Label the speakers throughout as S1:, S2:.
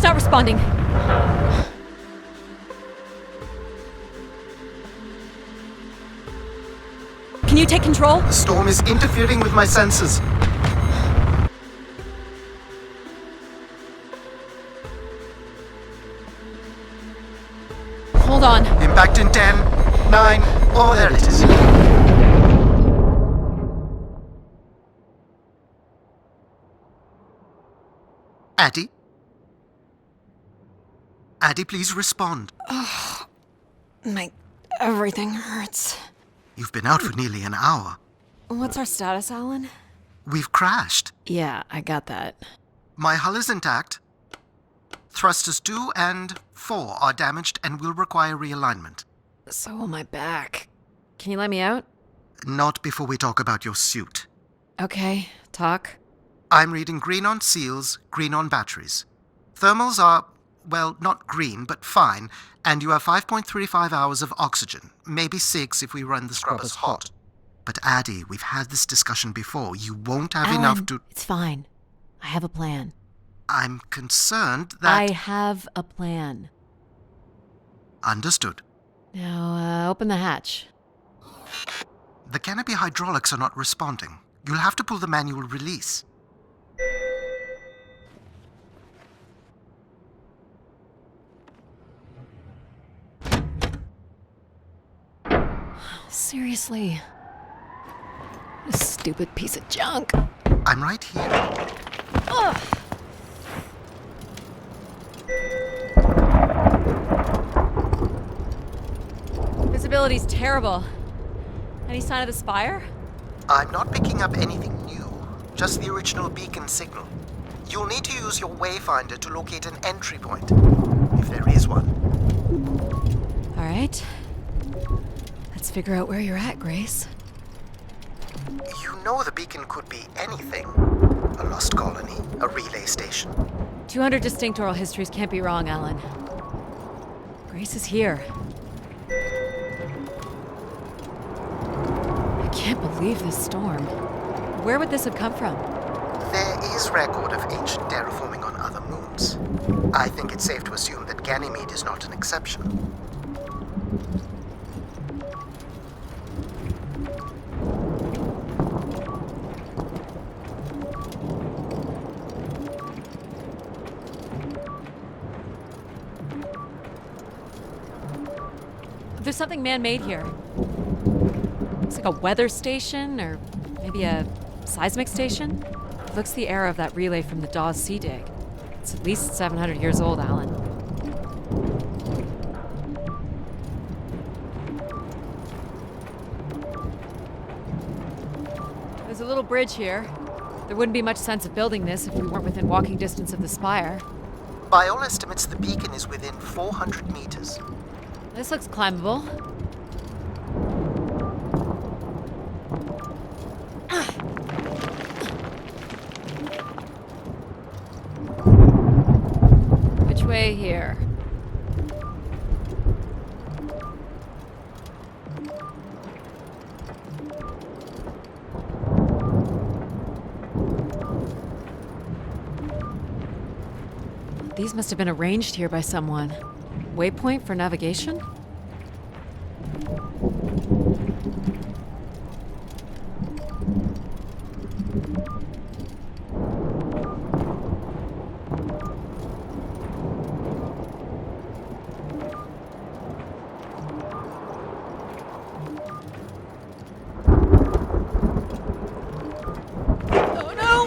S1: Grace not responding. Can you take control?
S2: The storm is interfering with my senses.
S1: Hold on.
S2: Impact in 10, 9, oh, there it is. Addie? Addie, please respond.
S1: Everything hurts.
S2: You've been out for nearly an hour.
S1: What's our status, Alan?
S2: We've crashed.
S1: Yeah, I got that.
S2: My hull is intact. Thrusters 2 and 4 are damaged and will require realignment.
S1: So will my back. Can you let me out?
S2: Not before we talk about your suit.
S1: Okay, talk.
S2: I'm reading green on seals, green on batteries. Thermals are, well, not green, but fine, and you have 5.35 hours of oxygen, maybe 6 if we run the scrubbers hot. But Addie, we've had this discussion before. You won't have
S1: Alan,
S2: enough to...
S1: It's fine. I have a plan.
S2: I'm concerned that...
S1: I have a plan.
S2: Understood.
S1: Now, open the hatch.
S2: The canopy hydraulics are not responding. You'll have to pull the manual release.
S1: Seriously. This stupid piece of junk.
S2: I'm right here.
S1: Ugh. Visibility's terrible. Any sign of the spire?
S2: I'm not picking up anything new, just the original beacon signal. You'll need to use your wayfinder to locate an entry point, if there is one.
S1: All right. Let's figure out where you're at, Grace.
S2: You know the beacon could be anything. A lost colony, a relay station.
S1: 200 distinct oral histories can't be wrong, Alan. Grace is here. I can't believe this storm. Where would this have come from?
S2: There is record of ancient terraforming on other moons. I think it's safe to assume that Ganymede is not an exception.
S1: There's something man-made here. Looks like a weather station, or maybe a seismic station. It looks the era of that relay from the Dawes Sea Dig. It's at least 700 years old, Alan. There's a little bridge here. There wouldn't be much sense of building this if we weren't within walking distance of the spire.
S2: By all estimates, the beacon is within 400 meters.
S1: This looks climbable. Which way here? These must have been arranged here by someone. Waypoint for navigation? Oh no!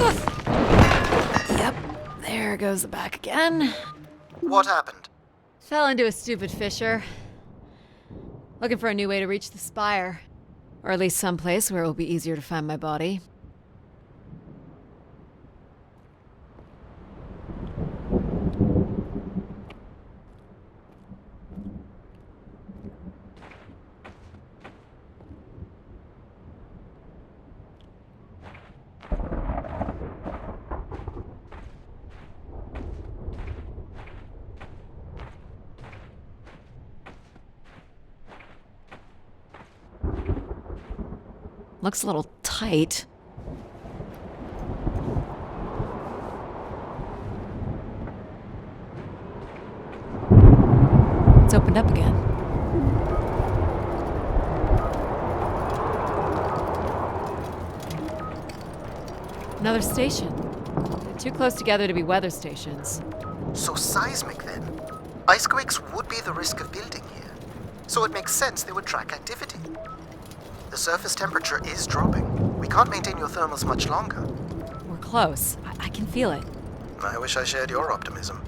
S1: Ugh. Yep, there goes the back again.
S2: What happened?
S1: Fell into a stupid fissure. Looking for a new way to reach the spire. Or at least someplace where it will be easier to find my body. Looks a little tight. It's opened up again. Another station. They're too close together to be weather stations.
S2: So seismic then. Icequakes would be the risk of building here. So it makes sense they would track activity. The surface temperature is dropping. We can't maintain your thermals much longer.
S1: We're close. I can feel it.
S2: I wish I shared your optimism.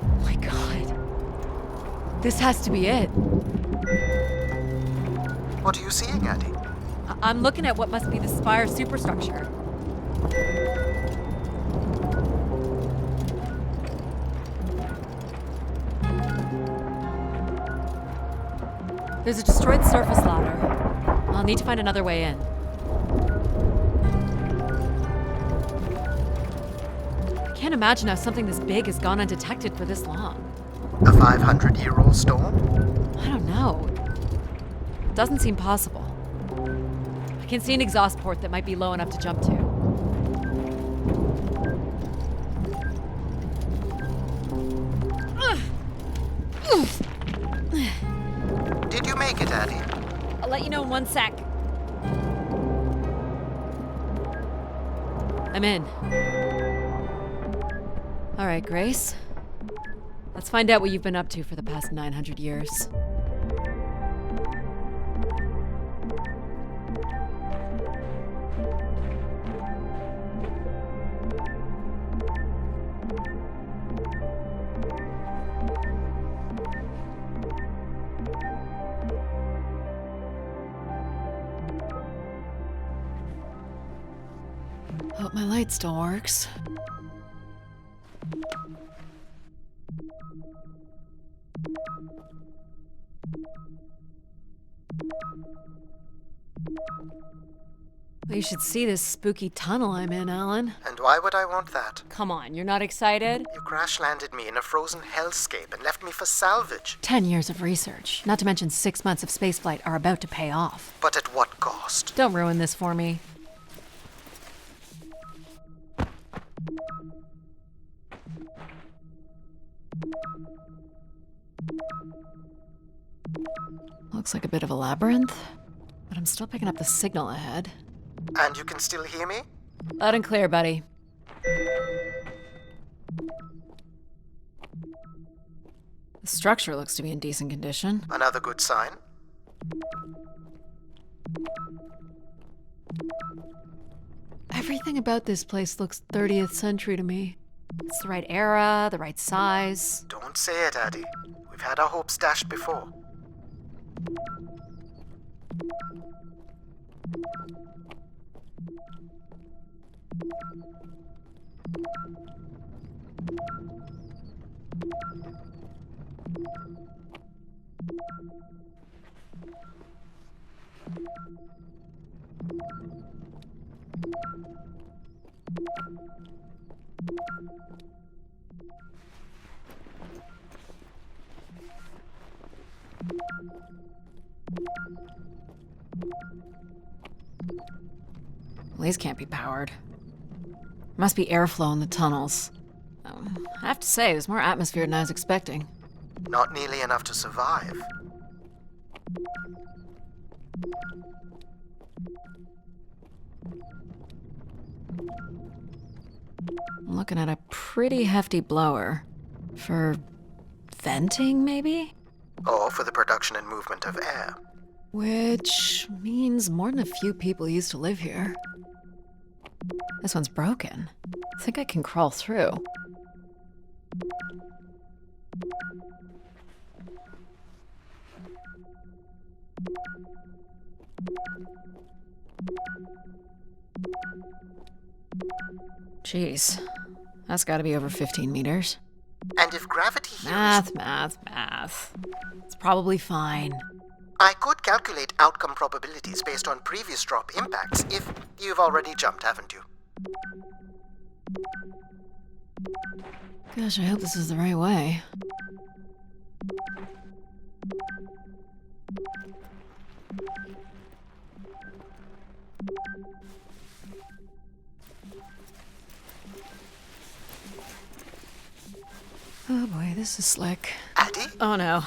S1: Oh my god. This has to be it.
S2: What are you seeing, Addie?
S1: I'm looking at what must be the Spire superstructure. There's a destroyed surface ladder. I'll need to find another way in. I can't imagine how something this big has gone undetected for this long.
S2: A 500-year-old storm?
S1: I don't know. Doesn't seem possible. I can see an exhaust port that might be low enough to jump to.
S2: Did you make it, Addie?
S1: I'll let you know in 1 sec. I'm in. All right, Grace. Let's find out what you've been up to for the past 900 years. Hope my light still works. Well, you should see this spooky tunnel I'm in, Alan.
S2: And why would I want that?
S1: Come on, you're not excited?
S2: You crash-landed me in a frozen hellscape and left me for salvage.
S1: 10 years of research, not to mention 6 months of spaceflight, are about to pay off.
S2: But at what cost?
S1: Don't ruin this for me. Looks like a bit of a labyrinth, but I'm still picking up the signal ahead.
S2: And you can still hear me?
S1: Loud and clear, buddy. The structure looks to be in decent condition.
S2: Another good sign.
S1: Everything about this place looks 30th century to me. It's the right era, the right size.
S2: Don't say it, Addie. We've had our hopes dashed before.
S1: Well, these can't be powered. Must be airflow in the tunnels. I have to say, there's more atmosphere than I was expecting.
S2: Not nearly enough to survive.
S1: I'm looking at a pretty hefty blower. For venting, maybe?
S2: Or for the production and movement of air.
S1: Which means more than a few people used to live here. This one's broken. I think I can crawl through. Jeez. That's gotta be over 15 meters.
S2: And if gravity here
S1: Math. It's probably fine.
S2: I could calculate outcome probabilities based on previous drop impacts if you've already jumped, haven't you?
S1: Gosh, I hope this is the right way. Oh boy, this is slick.
S2: Addie?
S1: Oh no.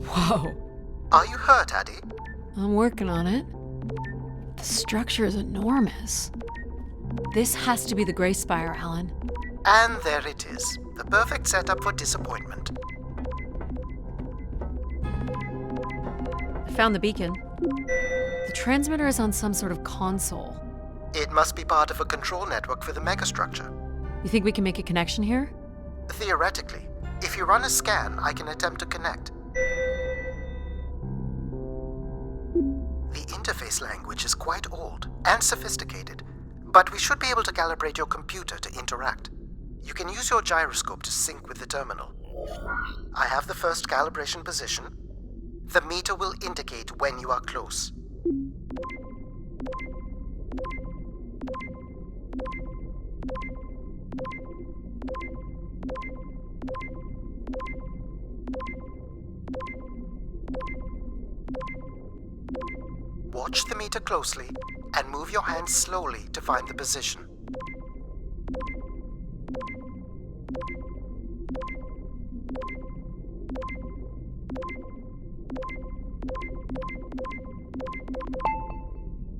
S1: Whoa.
S2: Are you hurt, Addie?
S1: I'm working on it. The structure is enormous. This has to be the Gray Spire, Alan.
S2: And there it is. The perfect setup for disappointment.
S1: I found the beacon. The transmitter is on some sort of console.
S2: It must be part of a control network for the megastructure.
S1: You think we can make a connection here?
S2: Theoretically. If you run a scan, I can attempt to connect. The interface language is quite old and sophisticated, but we should be able to calibrate your computer to interact. You can use your gyroscope to sync with the terminal. I have the first calibration position. The meter will indicate when you are close. Watch the meter closely and move your hand slowly to find the position.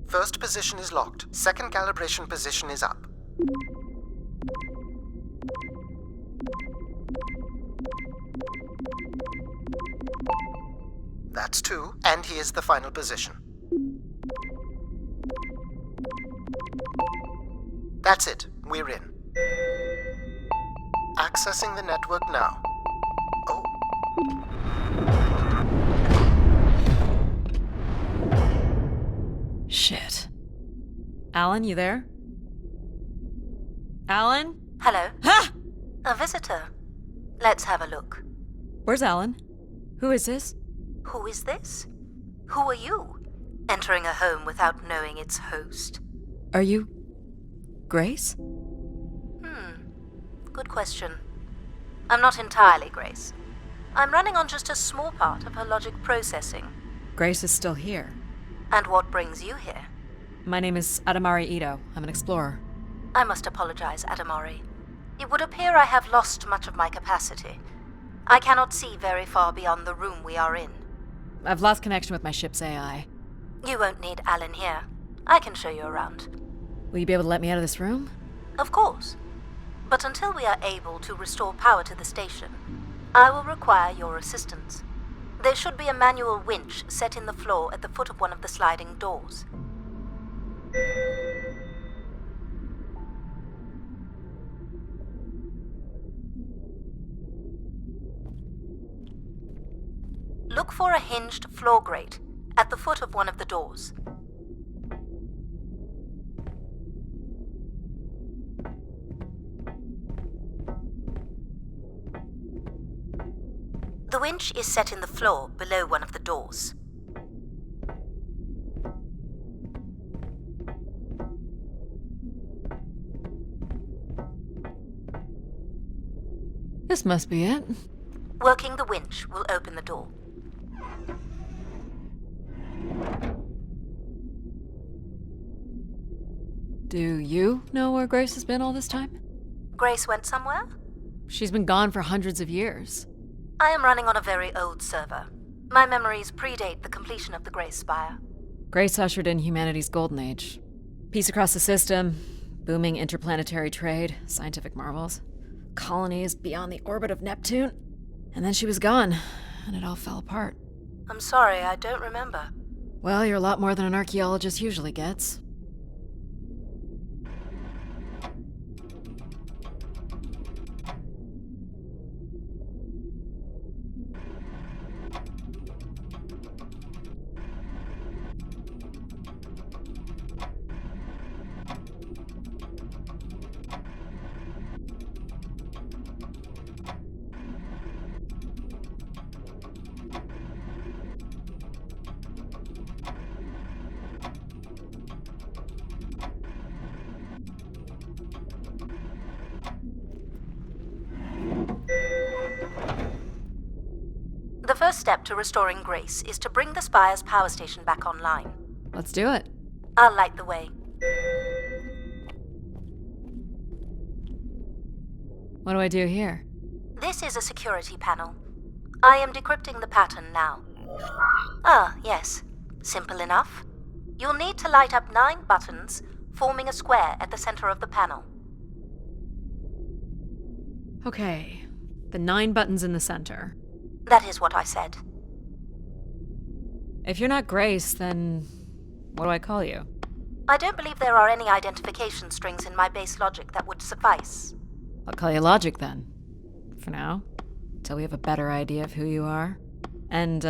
S2: First position is locked. Second calibration position is up. That's 2, and here's the final position. That's it. We're in. Accessing the network now. Oh.
S1: Shit. Alan, you there? Alan?
S3: Hello?
S1: Ha!
S3: A visitor. Let's have a look.
S1: Where's Alan? Who is this?
S3: Who is this? Who are you? Entering a home without knowing its host.
S1: Are you... Grace?
S3: Good question. I'm not entirely Grace. I'm running on just a small part of her logic processing.
S1: Grace is still here.
S3: And what brings you here?
S1: My name is Adamari Ito. I'm an explorer.
S3: I must apologize, Adamari. It would appear I have lost much of my capacity. I cannot see very far beyond the room we are in.
S1: I've lost connection with my ship's AI.
S3: You won't need Alan here. I can show you around.
S1: Will you be able to let me out of this room?
S3: Of course. But until we are able to restore power to the station, I will require your assistance. There should be a manual winch set in the floor at the foot of one of the sliding doors. Look for a hinged floor grate at the foot of one of the doors. The winch is set in the floor below one of the doors.
S1: This must be it.
S3: Working the winch will open the door.
S1: Do you know where Grace has been all this time?
S3: Grace went somewhere?
S1: She's been gone for hundreds of years.
S3: I am running on a very old server. My memories predate the completion of the Gray Spire.
S1: Grace ushered in humanity's golden age. Peace across the system, booming interplanetary trade, scientific marvels, colonies beyond the orbit of Neptune. And then she was gone, and it all fell apart.
S3: I'm sorry, I don't remember.
S1: Well, you're a lot more than an archaeologist usually gets.
S3: first step to restoring Grace is to bring the Spire's power station back online.
S1: Let's do it.
S3: I'll light the way.
S1: What do I do here?
S3: This is a security panel. I am decrypting the pattern now. Ah, yes. Simple enough. You'll need to light up 9 buttons, forming a square at the center of the panel.
S1: Okay, the 9 buttons in the center.
S3: That is what I said.
S1: If you're not Grace, then what do I call you?
S3: I don't believe there are any identification strings in my base logic that would suffice.
S1: I'll call you Logic then. For now. Till we have a better idea of who you are. And,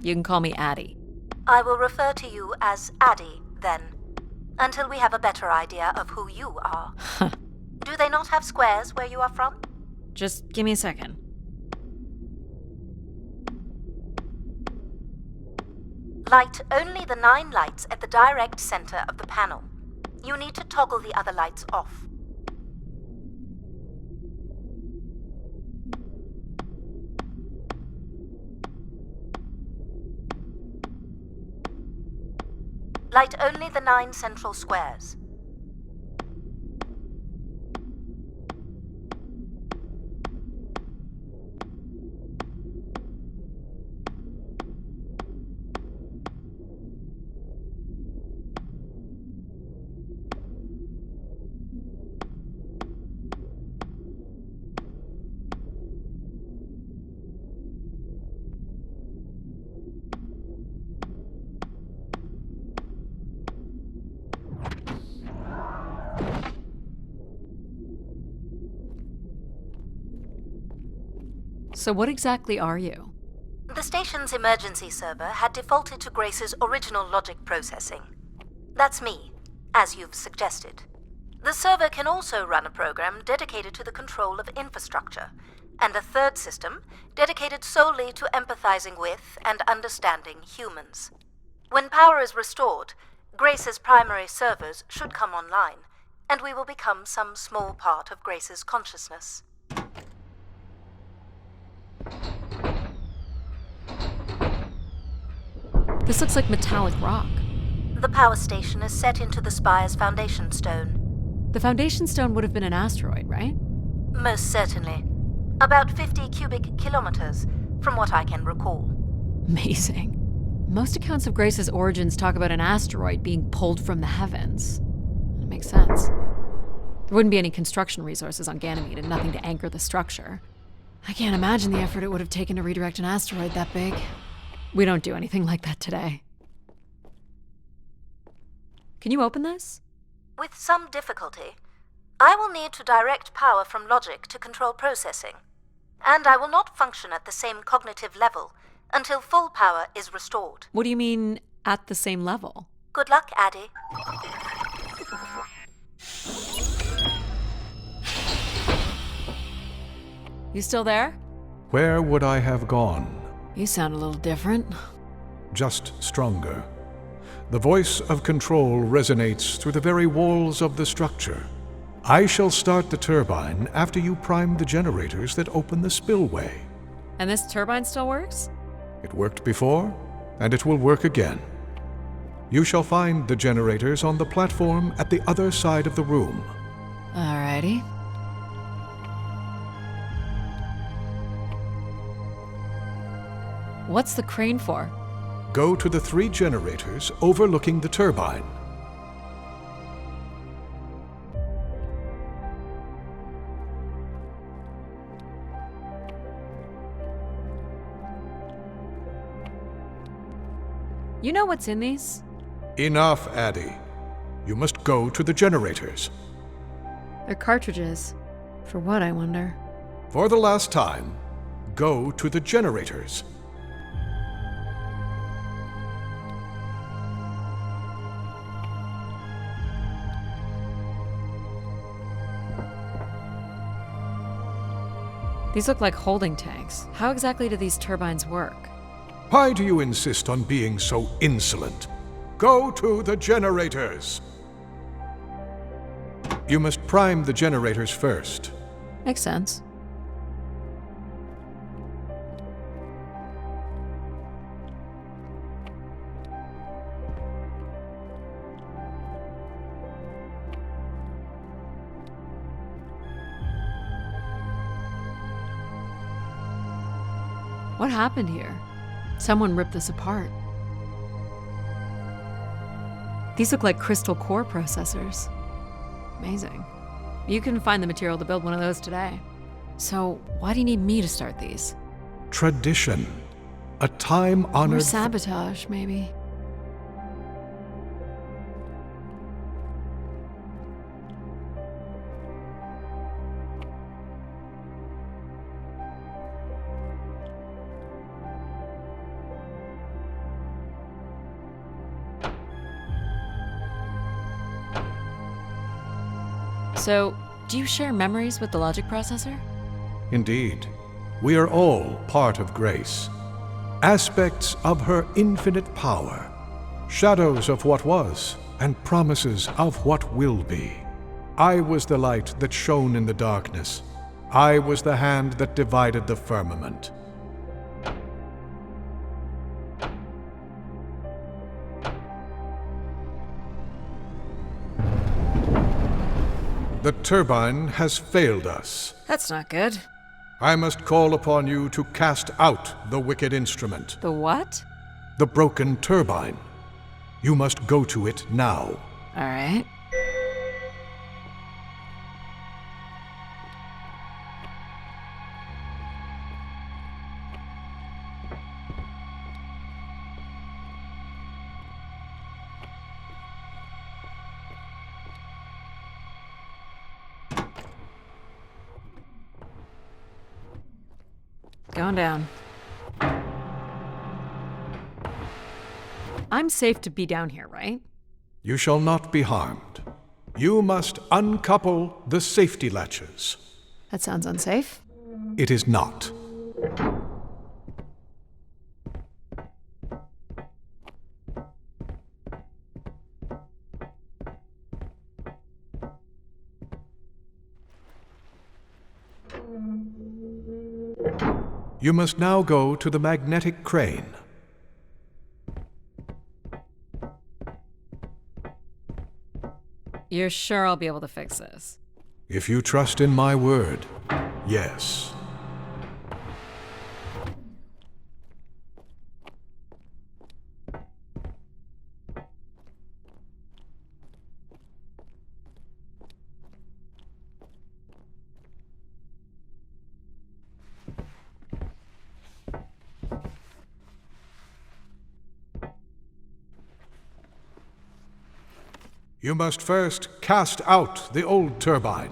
S1: you can call me Addie.
S3: I will refer to you as Addie, then, until we have a better idea of who you are. Do they not have squares where you are from?
S1: Just give me a second.
S3: Light only the 9 lights at the direct center of the panel. You need to toggle the other lights off. Light only the 9 central squares.
S1: So what exactly are you?
S3: The station's emergency server had defaulted to Grace's original logic processing. That's me, as you've suggested. The server can also run a program dedicated to the control of infrastructure, and a third system dedicated solely to empathizing with and understanding humans. When power is restored, Grace's primary servers should come online, and we will become some small part of Grace's consciousness.
S1: This looks like metallic rock.
S3: The power station is set into the Spire's foundation stone.
S1: The foundation stone would have been an asteroid, right?
S3: Most certainly. About 50 cubic kilometers, from what I can recall.
S1: Amazing. Most accounts of Grace's origins talk about an asteroid being pulled from the heavens. It makes sense. There wouldn't be any construction resources on Ganymede and nothing to anchor the structure. I can't imagine the effort it would have taken to redirect an asteroid that big. We don't do anything like that today. Can you open this?
S3: With some difficulty. I will need to direct power from logic to control processing. And I will not function at the same cognitive level until full power is restored.
S1: What do you mean, at the same level?
S3: Good luck, Addie.
S1: You still there?
S4: Where would I have gone?
S1: You sound a little different.
S4: Just stronger. The voice of control resonates through the very walls of the structure. I shall start the turbine after you prime the generators that open the spillway.
S1: And this turbine still works?
S4: It worked before, and it will work again. You shall find the generators on the platform at the other side of the room.
S1: Alrighty. What's the crane for?
S4: Go to the 3 generators overlooking the turbine.
S1: You know what's in these?
S4: Enough, Addie. You must go to the generators.
S1: They're cartridges. For what, I wonder?
S4: For the last time, go to the generators.
S1: These look like holding tanks. How exactly do these turbines work?
S4: Why do you insist on being so insolent? Go to the generators! You must prime the generators first.
S1: Makes sense. What happened here? Someone ripped this apart. These look like crystal core processors. Amazing. You can find the material to build one of those today. So why do you need me to start these?
S4: Tradition. A
S1: Or
S4: time-honored...
S1: sabotage, maybe. So, do you share memories with the logic processor?
S4: Indeed. We are all part of Grace. Aspects of her infinite power. Shadows of what was, and promises of what will be. I was the light that shone in the darkness. I was the hand that divided the firmament. The turbine has failed us.
S1: That's not good.
S4: I must call upon you to cast out the wicked instrument,
S1: The what?
S4: the broken turbine. You must go to it now.
S1: All right. Going down. I'm safe to be down here, right?
S4: You shall not be harmed. You must uncouple the safety latches.
S1: That sounds unsafe.
S4: It is not. You must now go to the magnetic crane.
S1: You're sure I'll be able to fix this?
S4: If you trust in my word, yes. You must first cast out the old turbine.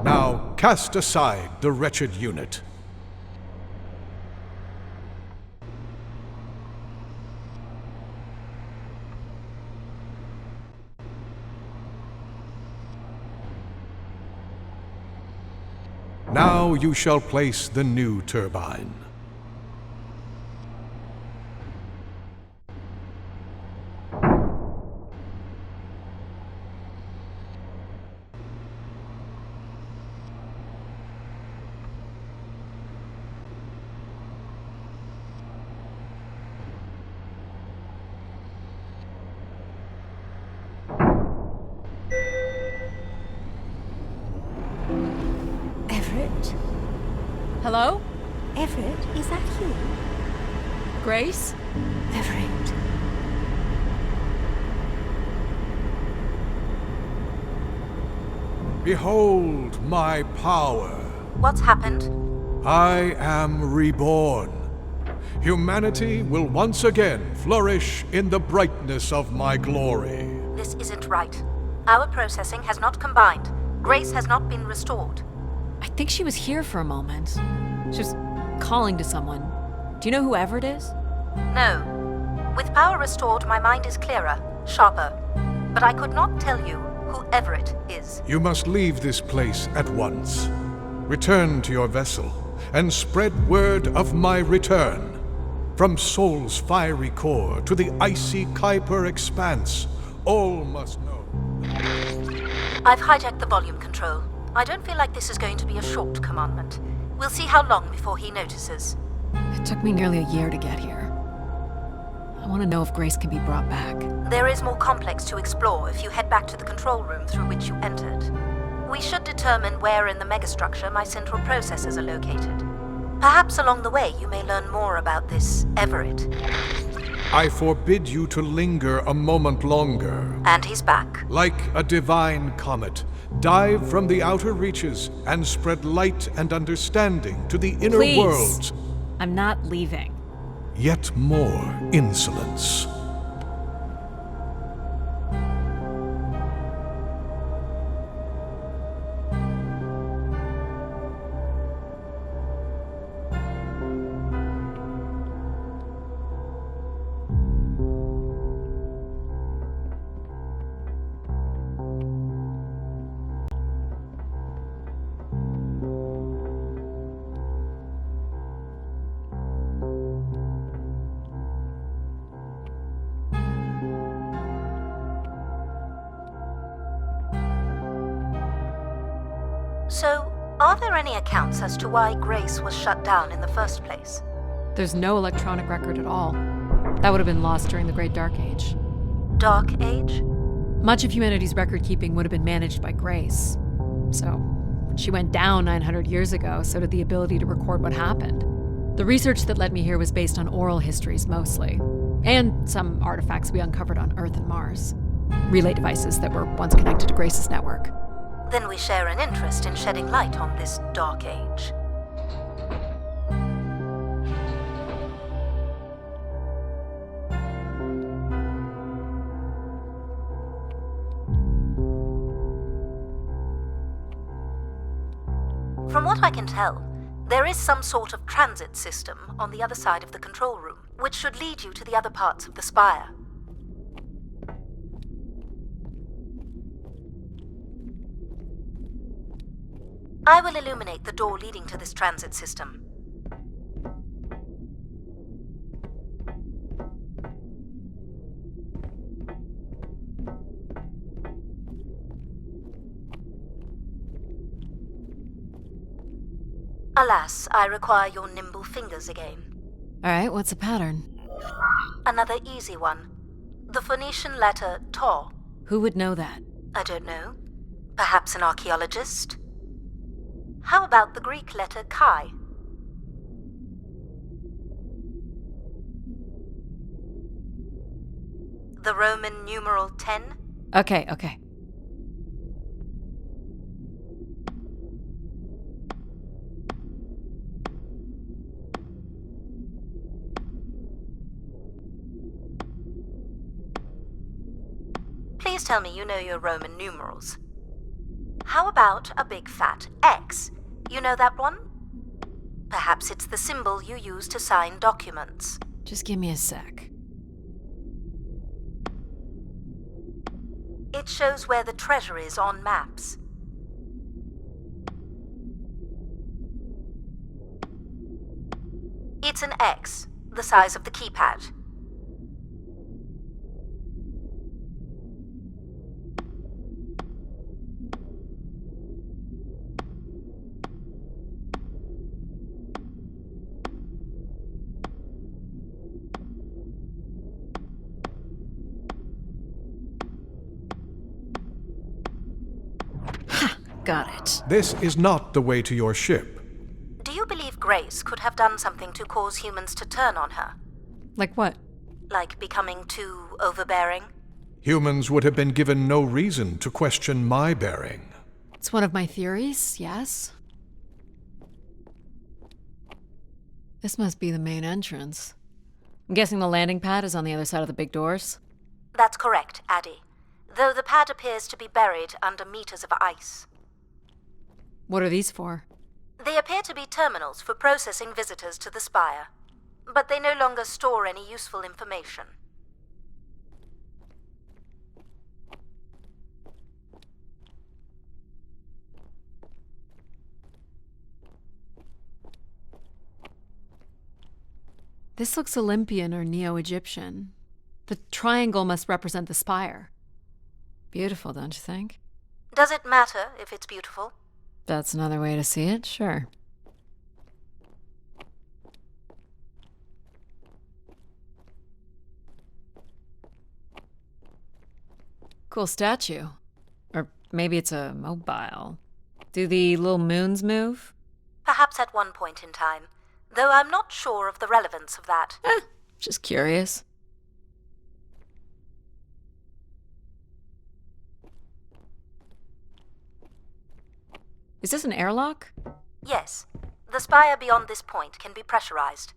S4: Now cast aside the wretched unit. Now you shall place the new turbine.
S5: Everett?
S1: Hello?
S5: Everett, is that you?
S1: Grace?
S5: Everett.
S4: Behold my power.
S3: What's happened?
S4: I am reborn. Humanity will once again flourish in the brightness of my glory.
S3: This isn't right. Our processing has not combined. Grace has not been restored.
S1: I think she was here for a moment. She was calling to someone. Do you know who Everett is?
S3: No. With power restored, my mind is clearer, sharper. But I could not tell you who Everett is.
S4: You must leave this place at once. Return to your vessel and spread word of my return. From Sol's fiery core to the icy Kuiper expanse, all must know.
S3: I've hijacked the volume control. I don't feel like this is going to be a short commandment. We'll see how long before he notices.
S1: It took me nearly a year to get here. I want to know if Grace can be brought back.
S3: There is more complex to explore if you head back to the control room through which you entered. We should determine where in the megastructure my central processors are located. Perhaps along the way you may learn more about this Everett.
S4: I forbid you to linger a moment longer.
S3: And he's back.
S4: Like a divine comet, dive from the outer reaches and spread light and understanding to the inner
S1: Please.
S4: worlds.
S1: I'm not leaving.
S4: Yet more insolence.
S3: So, are there any accounts as to why Grace was shut down in the first place?
S1: There's no electronic record at all. That would have been lost during the Great Dark Age.
S3: Dark Age?
S1: Much of humanity's record keeping would have been managed by Grace. So, when she went down 900 years ago, so did the ability to record what happened. The research that led me here was based on oral histories mostly, and some artifacts we uncovered on Earth and Mars. Relay devices that were once connected to Grace's network.
S3: Then we share an interest in shedding light on this Dark Age. From what I can tell, there is some sort of transit system on the other side of the control room, which should lead you to the other parts of the spire. I will illuminate the door leading to this transit system. Alas, I require your nimble fingers again.
S1: Alright, what's the pattern?
S3: Another easy one. The Phoenician letter Tau.
S1: Who would know that?
S3: I don't know. Perhaps an archaeologist? How about the Greek letter Chi? The Roman numeral 10?
S1: Okay.
S3: Please tell me you know your Roman numerals. How about a big fat X? You know that one? Perhaps it's the symbol you use to sign documents.
S1: Just give me a sec.
S3: It shows where the treasure is on maps. It's an X, the size of the keypad.
S1: Got it.
S4: This is not the way to your ship.
S3: Do you believe Grace could have done something to cause humans to turn on her?
S1: Like what?
S3: Like becoming too overbearing?
S4: Humans would have been given no reason to question my bearing.
S1: It's one of my theories, yes. This must be the main entrance. I'm guessing the landing pad is on the other side of the big doors?
S3: That's correct, Addie. Though the pad appears to be buried under meters of ice.
S1: What are these for?
S3: They appear to be terminals for processing visitors to the spire, but they no longer store any useful information.
S1: This looks Olympian or Neo-Egyptian. The triangle must represent the spire. Beautiful, don't you think?
S3: Does it matter if it's beautiful?
S1: that's another way to see it, sure. Cool statue. Or maybe it's a mobile. Do the little moons move?
S3: Perhaps at one point in time, though I'm not sure of the relevance of that.
S1: Just curious. Is this an airlock?
S3: Yes, the spire beyond this point can be pressurized.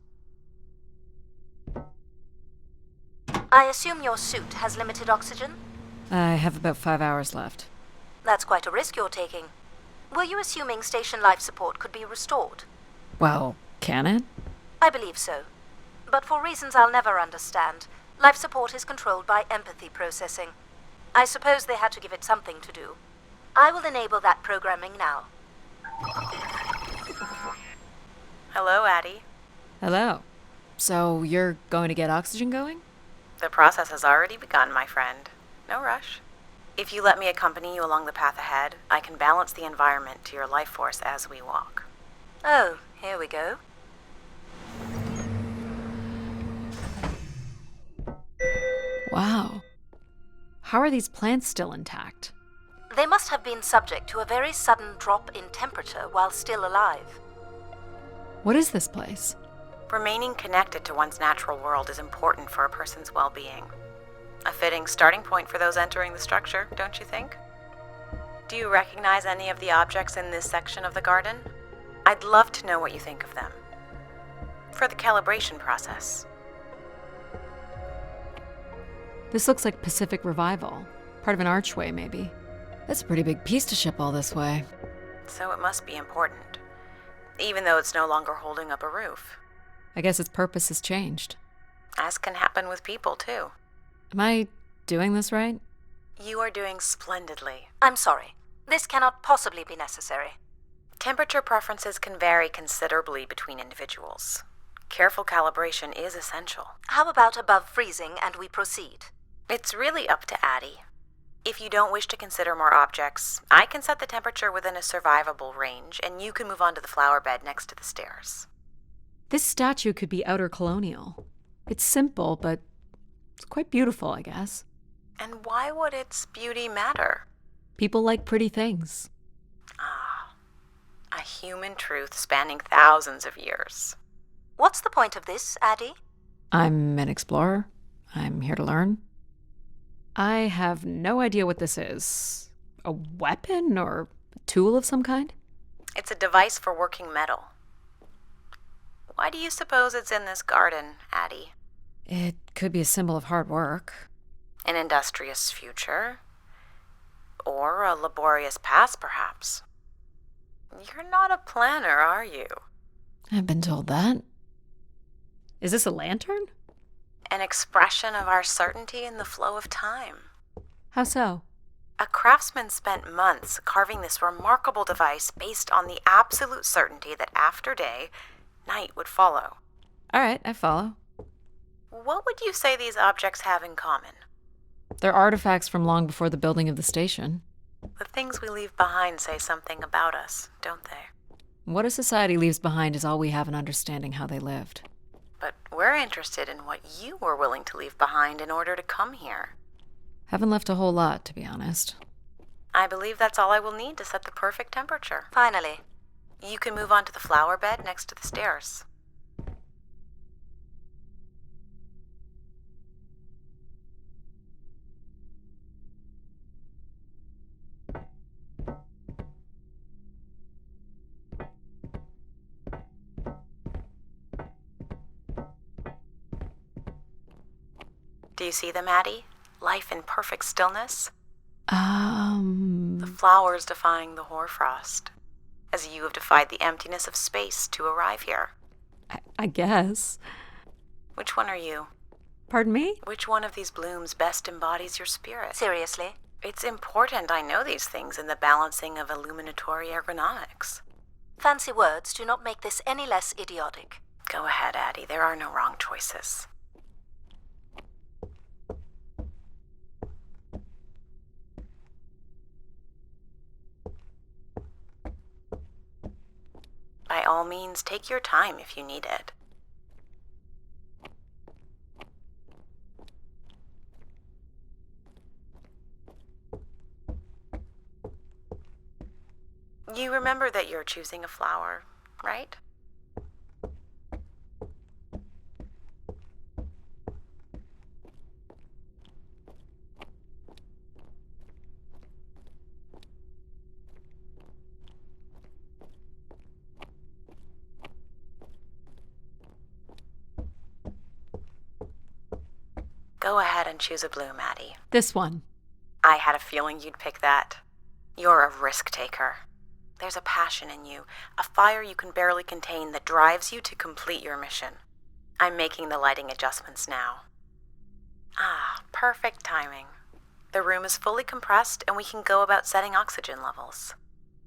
S3: I assume your suit has limited oxygen?
S1: I have about 5 hours left.
S3: That's quite a risk you're taking. Were you assuming station life support could be restored?
S1: Well, can it?
S3: I believe so. But for reasons I'll never understand, life support is controlled by empathy processing. I suppose they had to give it something to do. I will enable that programming now.
S6: Hello, Addie.
S1: Hello. So you're going to get oxygen going?
S6: The process has already begun, my friend. No rush. If you let me accompany you along the path ahead, I can balance the environment to your life force as we walk.
S3: Oh, here we go.
S1: Wow. How are these plants still intact?
S3: They must have been subject to a very sudden drop in temperature while still alive.
S1: What is this place?
S6: Remaining connected to one's natural world is important for a person's well-being. A fitting starting point for those entering the structure, don't you think? Do you recognize any of the objects in this section of the garden? I'd love to know what you think of them. For the calibration process.
S1: This looks like Pacific Revival. Part of an archway, maybe. That's a pretty big piece to ship all this way.
S6: So it must be important, even though it's no longer holding up a roof.
S1: I guess its purpose has changed.
S6: As can happen with people, too.
S1: Am I doing this right?
S6: You are doing splendidly.
S3: I'm sorry. This cannot possibly be necessary.
S6: Temperature preferences can vary considerably between individuals. Careful calibration is essential.
S3: How about above freezing and we proceed?
S6: It's really up to Addie. If you don't wish to consider more objects, I can set the temperature within a survivable range, and you can move on to the flower bed next to the stairs.
S1: This statue could be outer colonial. It's simple, but it's quite beautiful, I guess.
S6: And why would its beauty matter?
S1: People like pretty things.
S6: A human truth spanning thousands of years.
S3: What's the point of this, Addie?
S1: I'm an explorer. I'm here to learn. I have no idea what this is. A weapon or a tool of some kind?
S6: It's a device for working metal. Why do you suppose it's in this garden, Addie?
S1: It could be a symbol of hard work.
S6: An industrious future? Or a laborious past, perhaps? You're not a planner, are you?
S1: I've been told that. Is this a lantern?
S6: An expression of our certainty in the flow of time.
S1: How so?
S6: A craftsman spent months carving this remarkable device based on the absolute certainty that after day, night would follow.
S1: All right, I follow.
S6: What would you say these objects have in common?
S1: They're artifacts from long before the building of the station.
S6: The things we leave behind say something about us, don't they?
S1: What a society leaves behind is all we have in understanding how they lived.
S6: But we're interested in what you were willing to leave behind in order to come here.
S1: Haven't left a whole lot, to be honest.
S6: I believe that's all I will need to set the perfect temperature.
S3: Finally.
S6: You can move on to the flower bed next to the stairs. Do you see them, Addie? Life in perfect stillness? The flowers defying the hoarfrost, as you have defied the emptiness of space to arrive here.
S1: I guess.
S6: Which one are you?
S1: Pardon me?
S6: Which one of these blooms best embodies your spirit?
S3: Seriously?
S6: It's important I know these things in the balancing of illuminatory ergonomics.
S3: Fancy words do not make this any less idiotic.
S6: Go ahead, Addie. There are no wrong choices. By all means, take your time if you need it. You remember that you're choosing a flower, right? Go ahead and choose a blue, Maddie.
S1: This one.
S6: I had a feeling you'd pick that. You're a risk taker. There's a passion in you, a fire you can barely contain that drives you to complete your mission. I'm making the lighting adjustments now. Ah, perfect timing. The room is fully compressed and we can go about setting oxygen levels.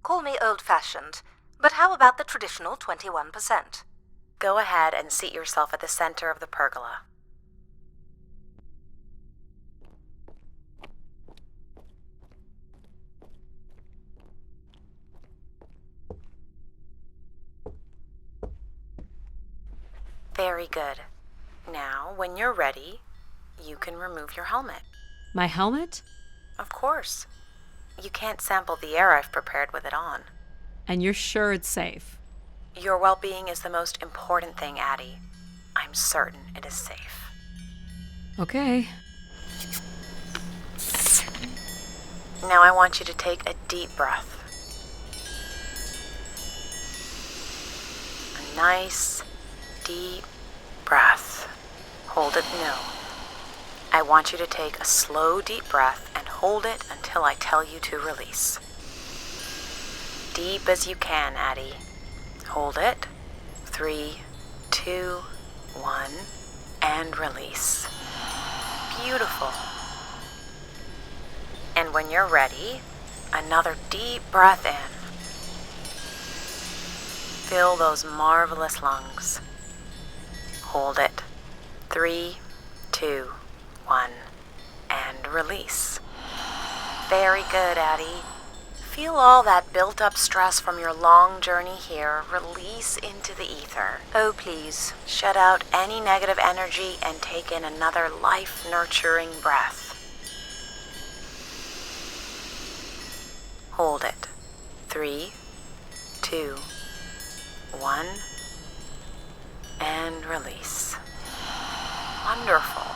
S3: Call me old-fashioned, but how about the traditional 21%?
S6: Go ahead and seat yourself at the center of the pergola. Very good. Now, when you're ready, you can remove your helmet.
S1: My helmet?
S6: Of course. You can't sample the air I've prepared with it on.
S1: And you're sure it's safe?
S6: Your well-being is the most important thing, Addie. I'm certain it is safe.
S1: Okay.
S6: Now I want you to take a deep breath. A nice, deep breath. Hold it. No. I want you to take a slow, deep breath and hold it until I tell you to release. Deep as you can, Addie. Hold it. 3, 2, 1, and release. Beautiful. And when you're ready, another deep breath in. Fill those marvelous lungs. Hold it. 3, 2, 1, and release. Very good, Addie. Feel all that built-up stress from your long journey here release into the ether.
S3: Oh, please.
S6: Shut out any negative energy and take in another life-nurturing breath. Hold it. 3, 2, 1, and release. Wonderful.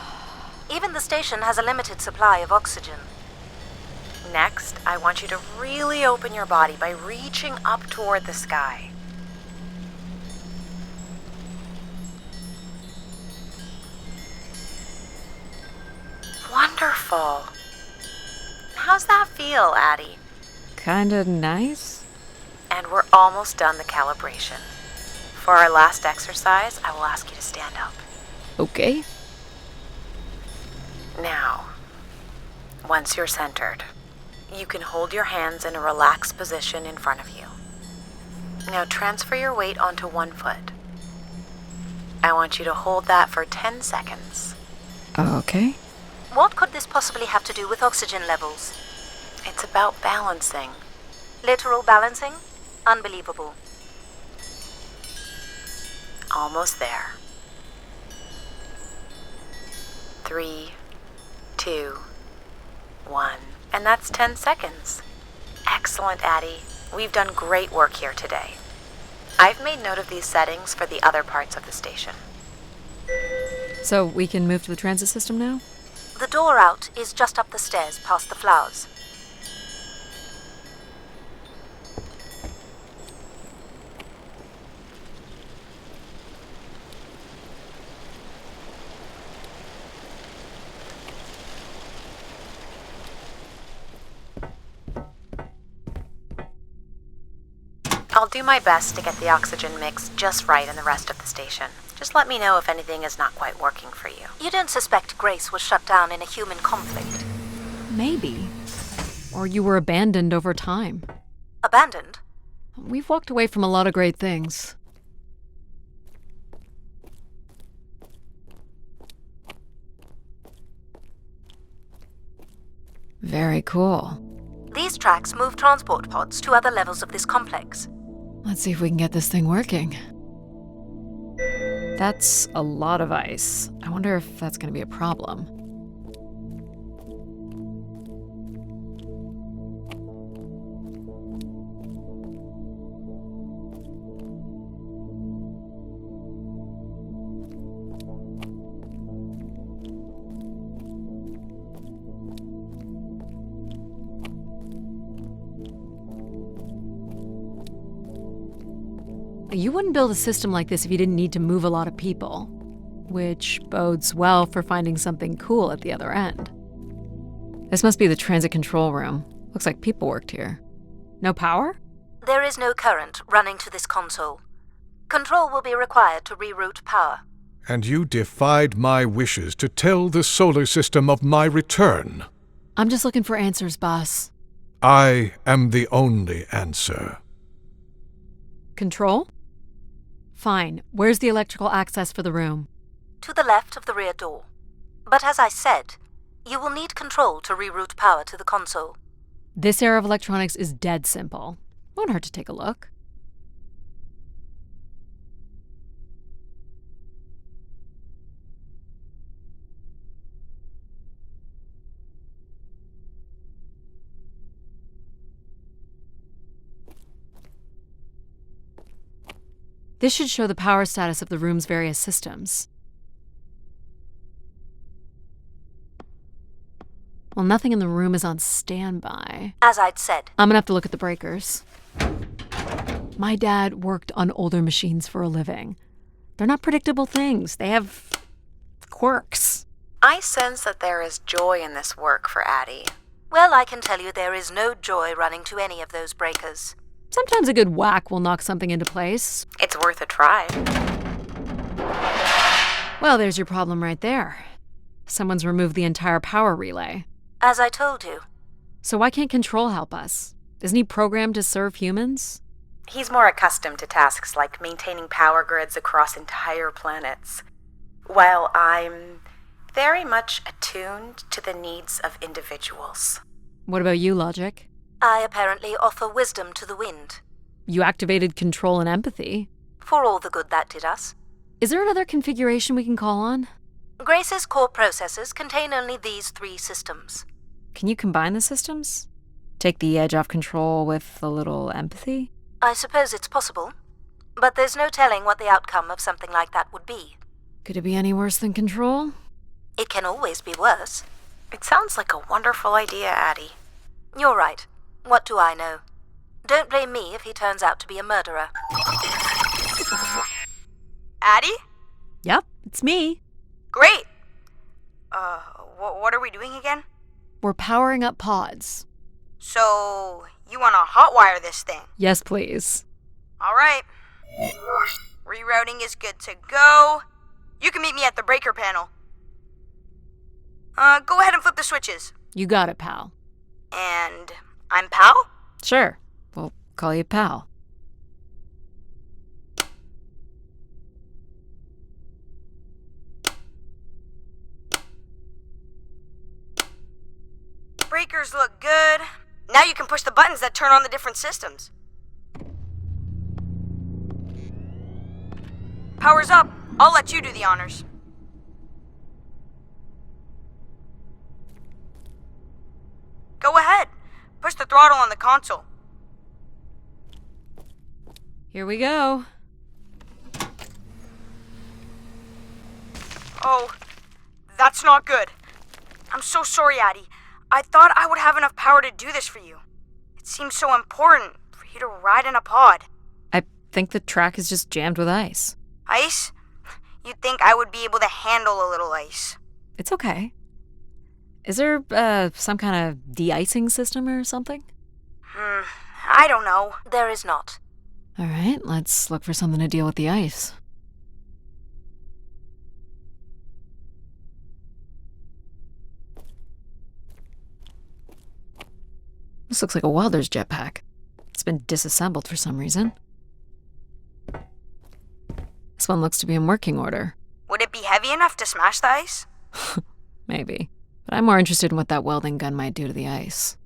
S3: Even the station has a limited supply of oxygen.
S6: Next, I want you to really open your body by reaching up toward the sky. Wonderful. How's that feel, Addie?
S1: Kinda nice?
S6: And we're almost done the calibration. For our last exercise, I will ask you to stand up.
S1: Okay.
S6: Now, once you're centered, you can hold your hands in a relaxed position in front of you. Now transfer your weight onto one foot. I want you to hold that for 10 seconds.
S1: Okay.
S3: What could this possibly have to do with oxygen levels?
S6: It's about balancing.
S3: Literal balancing? Unbelievable.
S6: Almost there. 3, 2, 1. And that's 10 seconds. Excellent, Addie. We've done great work here today. I've made note of these settings for the other parts of the station.
S1: So we can move to the transit system now?
S3: The door out is just up the stairs past the flowers.
S6: I'll do my best to get the oxygen mix just right in the rest of the station. Just let me know if anything is not quite working for you.
S3: You don't suspect Grace was shut down in a human conflict?
S1: Maybe. Or you were abandoned over time.
S3: Abandoned?
S1: We've walked away from a lot of great things. Very cool.
S3: These tracks move transport pods to other levels of this complex.
S1: Let's see if we can get this thing working. That's a lot of ice. I wonder if that's going to be a problem. You wouldn't build a system like this if you didn't need to move a lot of people, which bodes well for finding something cool at the other end. This must be the transit control room. Looks like people worked here. No power?
S3: There is no current running to this console. Control will be required to reroute power.
S4: And you defied my wishes to tell the solar system of my return.
S1: I'm just looking for answers, boss.
S4: I am the only answer.
S1: Control? Fine. Where's the electrical access for the room?
S3: To the left of the rear door. But as I said, you will need control to reroute power to the console.
S1: This era of electronics is dead simple. Won't hurt to take a look. This should show the power status of the room's various systems. Well, nothing in the room is on standby.
S3: As I'd said,
S1: I'm gonna have to look at the breakers. My dad worked on older machines for a living. They're not predictable things. They have quirks.
S6: I sense that there is joy in this work for Addie.
S3: well, I can tell you there is no joy running to any of those breakers.
S1: Sometimes a good whack will knock something into place.
S6: It's worth a try.
S1: Well, there's your problem right there. Someone's removed the entire power relay.
S3: As I told you.
S1: So why can't Control help us? Isn't he programmed to serve humans?
S6: He's more accustomed to tasks like maintaining power grids across entire planets, while I'm very much attuned to the needs of individuals.
S1: What about you, Logic?
S3: I apparently offer wisdom to the wind.
S1: You activated Control and Empathy.
S3: For all the good that did us.
S1: Is there another configuration we can call on?
S3: Grace's core processors contain only these 3 systems.
S1: Can you combine the systems? Take the edge off Control with a little Empathy?
S3: I suppose it's possible, but there's no telling what the outcome of something like that would be.
S1: Could it be any worse than Control?
S3: It can always be worse.
S6: It sounds like a wonderful idea, Addie.
S3: You're right. What do I know? Don't blame me if he turns out to be a murderer.
S7: Addie?
S1: Yep, it's me.
S7: Great! What are we doing again?
S1: We're powering up pods.
S7: So, you want to hotwire this thing?
S1: Yes, please.
S7: Alright. Rerouting is good to go. You can meet me at the breaker panel. Go ahead and flip the switches.
S1: You got it, pal.
S7: And I'm Pal?
S1: Sure. We'll call you pal.
S7: Breakers look good. Now you can push the buttons that turn on the different systems. Power's up. I'll let you do the honors. Go ahead. Push the throttle on the console.
S1: Here we go.
S7: Oh, that's not good. I'm so sorry, Addie. I thought I would have enough power to do this for you. It seems so important for you to ride in a pod.
S1: I think the track is just jammed with ice.
S7: Ice? You'd think I would be able to handle a little ice.
S1: It's okay. Is there, some kind of de-icing system or something?
S7: I don't know.
S3: There is not.
S1: All right, let's look for something to deal with the ice. This looks like a welder's jetpack. It's been disassembled for some reason. This one looks to be in working order.
S7: Would it be heavy enough to smash the ice?
S1: Maybe. But I'm more interested in what that welding gun might do to the ice.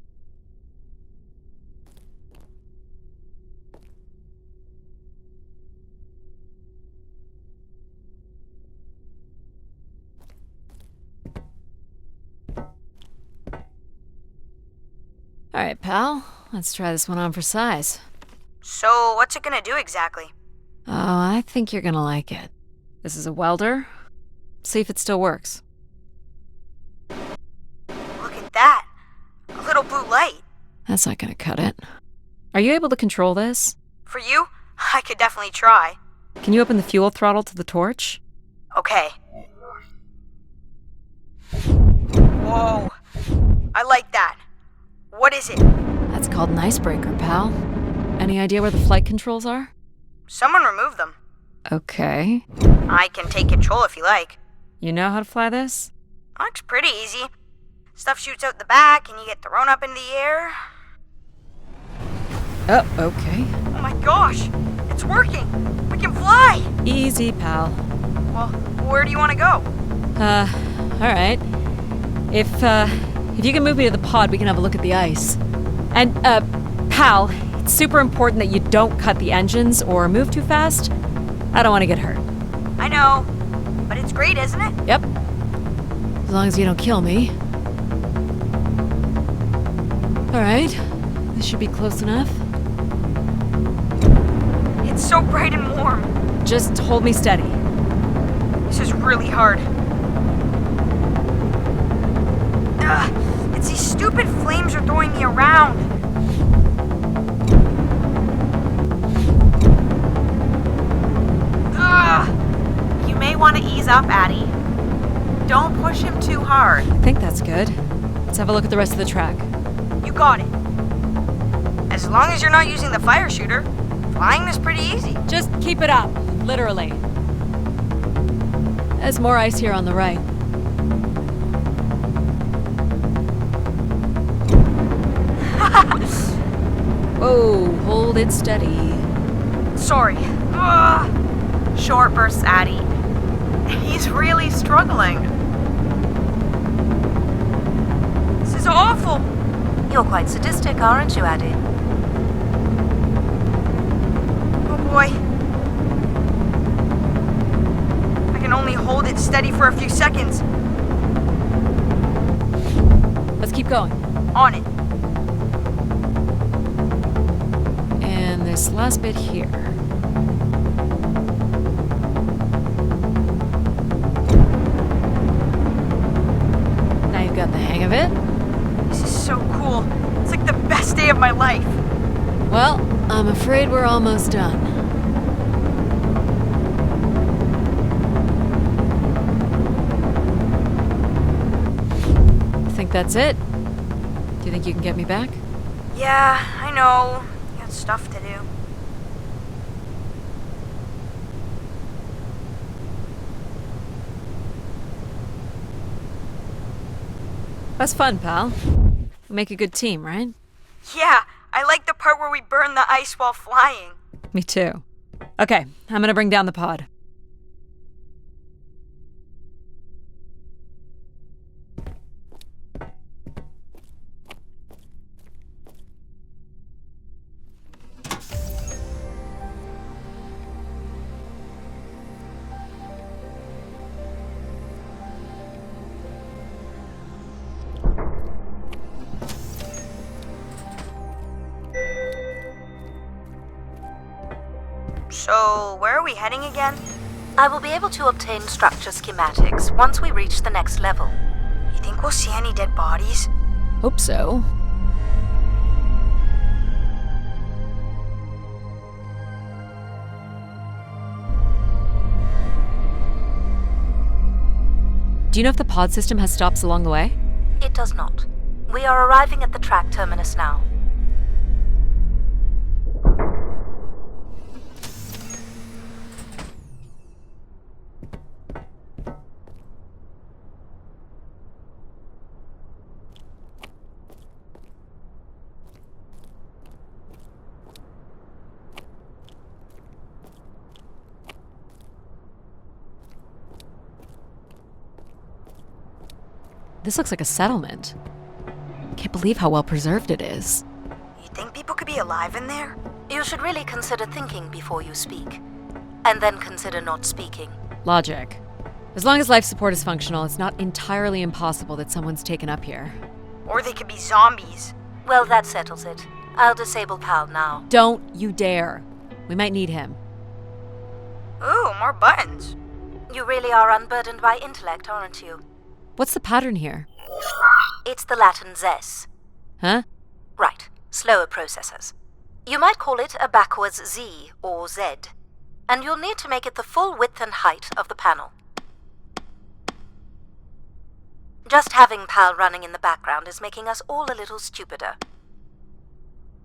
S1: Alright, pal. Let's try this one on for size.
S7: So, what's it gonna do exactly?
S1: Oh, I think you're gonna like it. This is a welder. See if it still works.
S7: Look at that. A little blue light.
S1: That's not gonna cut it. Are you able to control this?
S7: For you, I could definitely try.
S1: Can you open the fuel throttle to the torch?
S7: Okay. Whoa. I like that. What is it?
S1: That's called an icebreaker, pal. Any idea where the flight controls are?
S7: Someone removed them.
S1: Okay.
S7: I can take control if you like.
S1: You know how to fly this?
S7: Looks pretty easy. Stuff shoots out the back and you get thrown up in the air.
S1: Oh, okay.
S7: Oh my gosh! It's working! We can fly!
S1: Easy, pal.
S7: Well, where do you want to go?
S1: Alright. If you can move me to the pod, we can have a look at the ice. And, pal, it's super important that you don't cut the engines or move too fast. I don't want to get hurt.
S7: I know, but it's great, isn't it?
S1: Yep. As long as you don't kill me. Alright. This should be close enough.
S7: It's so bright and warm.
S1: Just hold me steady.
S7: This is really hard. Ugh, it's these stupid flames are throwing me around. Ugh.
S6: You may want to ease up, Addie. Don't push him too hard.
S1: I think that's good. Let's have a look at the rest of the track.
S7: You got it. As long as you're not using the fire shooter, flying is pretty easy.
S1: Just keep it up, literally. There's more ice here on the right. Whoa, hold it steady.
S7: Sorry. Ugh.
S6: Short bursts, Addie. He's really struggling.
S7: This is awful.
S3: You're quite sadistic, aren't you, Addie?
S7: Oh boy. I can only hold it steady for a few seconds.
S1: Let's keep going.
S7: On it.
S1: And this last bit here. Now you've got the hang of it.
S7: This is so cool. It's like the best day of my life.
S1: Well, I'm afraid we're almost done. Think that's it? Do you think you can get me back?
S7: Yeah, I know. You got stuff to do.
S1: That's fun, pal. We make a good team, right?
S7: Yeah, I like the part where we burn the ice while flying.
S1: Me too. Okay, I'm gonna bring down the pod.
S7: So, where are we heading again?
S3: I will be able to obtain structure schematics once we reach the next level.
S7: You think we'll see any dead bodies?
S1: Hope so. Do you know if the pod system has stops along the way?
S3: It does not. We are arriving at the track terminus now.
S1: This looks like a settlement. Can't believe how well preserved it is.
S7: You think people could be alive in there?
S3: You should really consider thinking before you speak. And then consider not speaking.
S1: Logic. As long as life support is functional, it's not entirely impossible that someone's taken up here.
S7: Or they could be zombies.
S3: Well, that settles it. I'll disable PAL now.
S1: Don't you dare. We might need him.
S7: Ooh, more buttons.
S3: You really are unburdened by intellect, aren't you?
S1: What's the pattern here?
S3: It's the Latin ZES.
S1: Huh?
S3: Right, slower processors. You might call it a backwards Z or Z. And you'll need to make it the full width and height of the panel. Just having PAL running in the background is making us all a little stupider.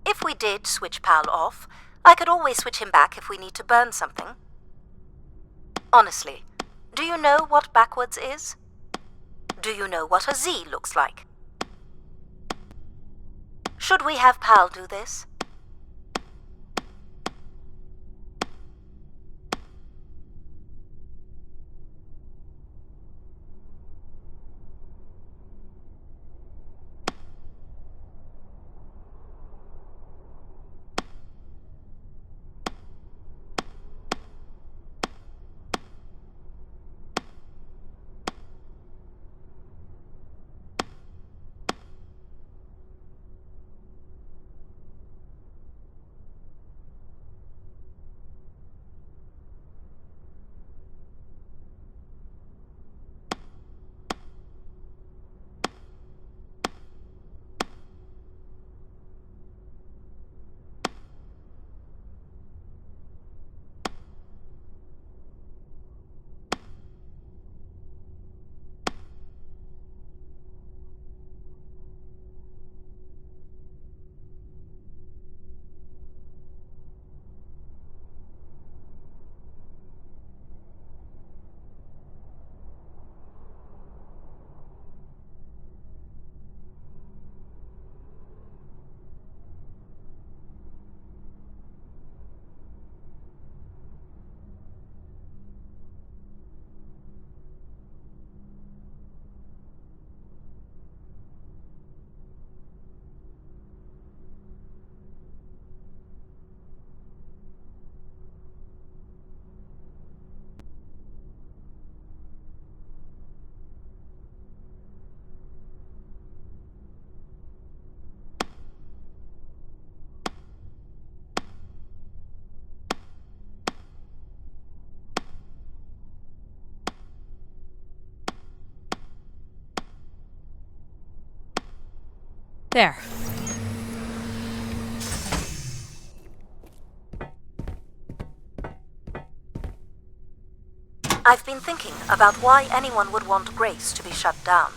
S3: If we did switch PAL off, I could always switch him back if we need to burn something. Honestly, do you know what backwards is? Do you know what a Z looks like? Should we have PAL do this?
S1: There.
S3: I've been thinking about why anyone would want Grace to be shut down.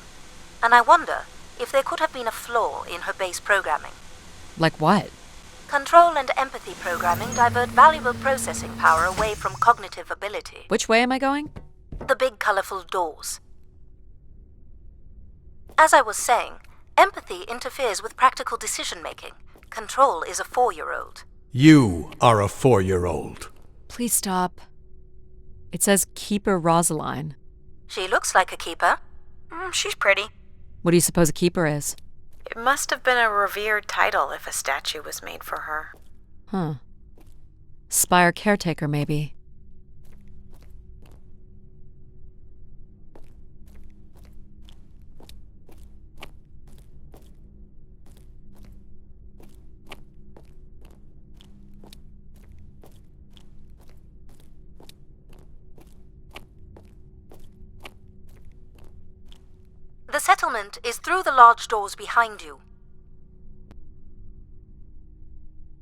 S3: And I wonder if there could have been a flaw in her base programming.
S1: Like what?
S3: Control and empathy programming divert valuable processing power away from cognitive ability.
S1: Which way am I going?
S3: The big colorful doors. As I was saying, empathy interferes with practical decision-making. Control is a 4-year-old.
S4: You are a 4-year-old.
S1: Please stop. It says Keeper Rosaline.
S3: She looks like a keeper.
S7: She's pretty.
S1: What do you suppose a keeper is?
S6: It must have been a revered title if a statue was made for her.
S1: Huh. Spire caretaker, maybe.
S3: The settlement is through the large doors behind you.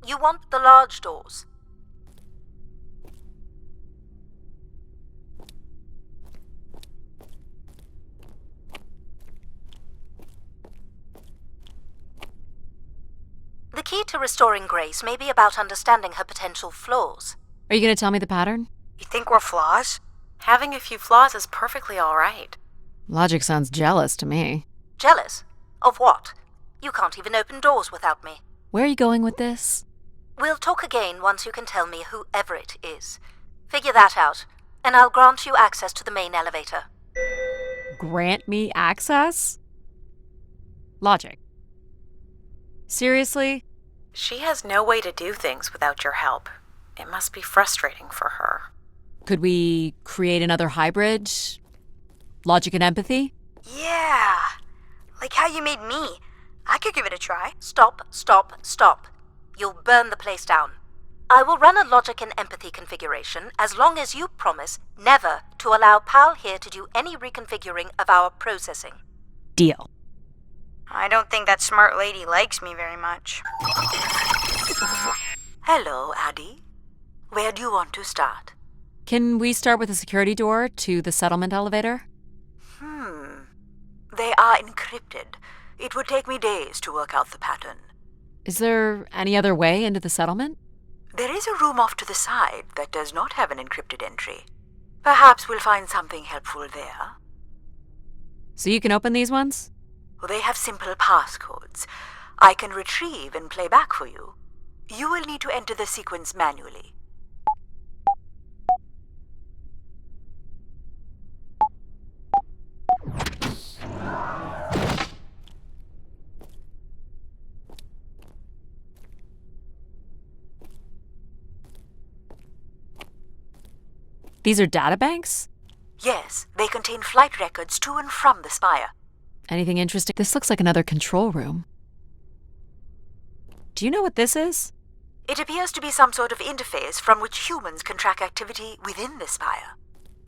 S3: You want the large doors. The key to restoring Grace may be about understanding her potential flaws.
S1: Are you going to tell me the pattern?
S7: You think we're flaws?
S6: Having a few flaws is perfectly all right.
S1: Logic sounds jealous to me.
S3: Jealous? Of what? You can't even open doors without me.
S1: Where are you going with this?
S3: We'll talk again once you can tell me who Everett is. Figure that out, and I'll grant you access to the main elevator.
S1: Grant me access? Logic. Seriously?
S6: She has no way to do things without your help. It must be frustrating for her.
S1: Could we create another hybrid? Logic and empathy?
S7: Yeah. Like how you made me. I could give it a try.
S3: Stop, stop, stop. You'll burn the place down. I will run a logic and empathy configuration as long as you promise never to allow Pal here to do any reconfiguring of our processing.
S1: Deal.
S7: I don't think that smart lady likes me very much.
S8: Hello, Addie. Where do you want to start?
S1: Can we start with the security door to the settlement elevator?
S8: They are encrypted. It would take me days to work out the pattern.
S1: Is there any other way into the settlement?
S8: There is a room off to the side that does not have an encrypted entry. Perhaps we'll find something helpful there.
S1: So you can open these ones?
S8: They have simple passcodes. I can retrieve and play back for you. You will need to enter the sequence manually.
S1: These are databanks?
S8: Yes, they contain flight records to and from the Spire.
S1: Anything interesting? This looks like another control room. Do you know what this is?
S8: It appears to be some sort of interface from which humans can track activity within the Spire.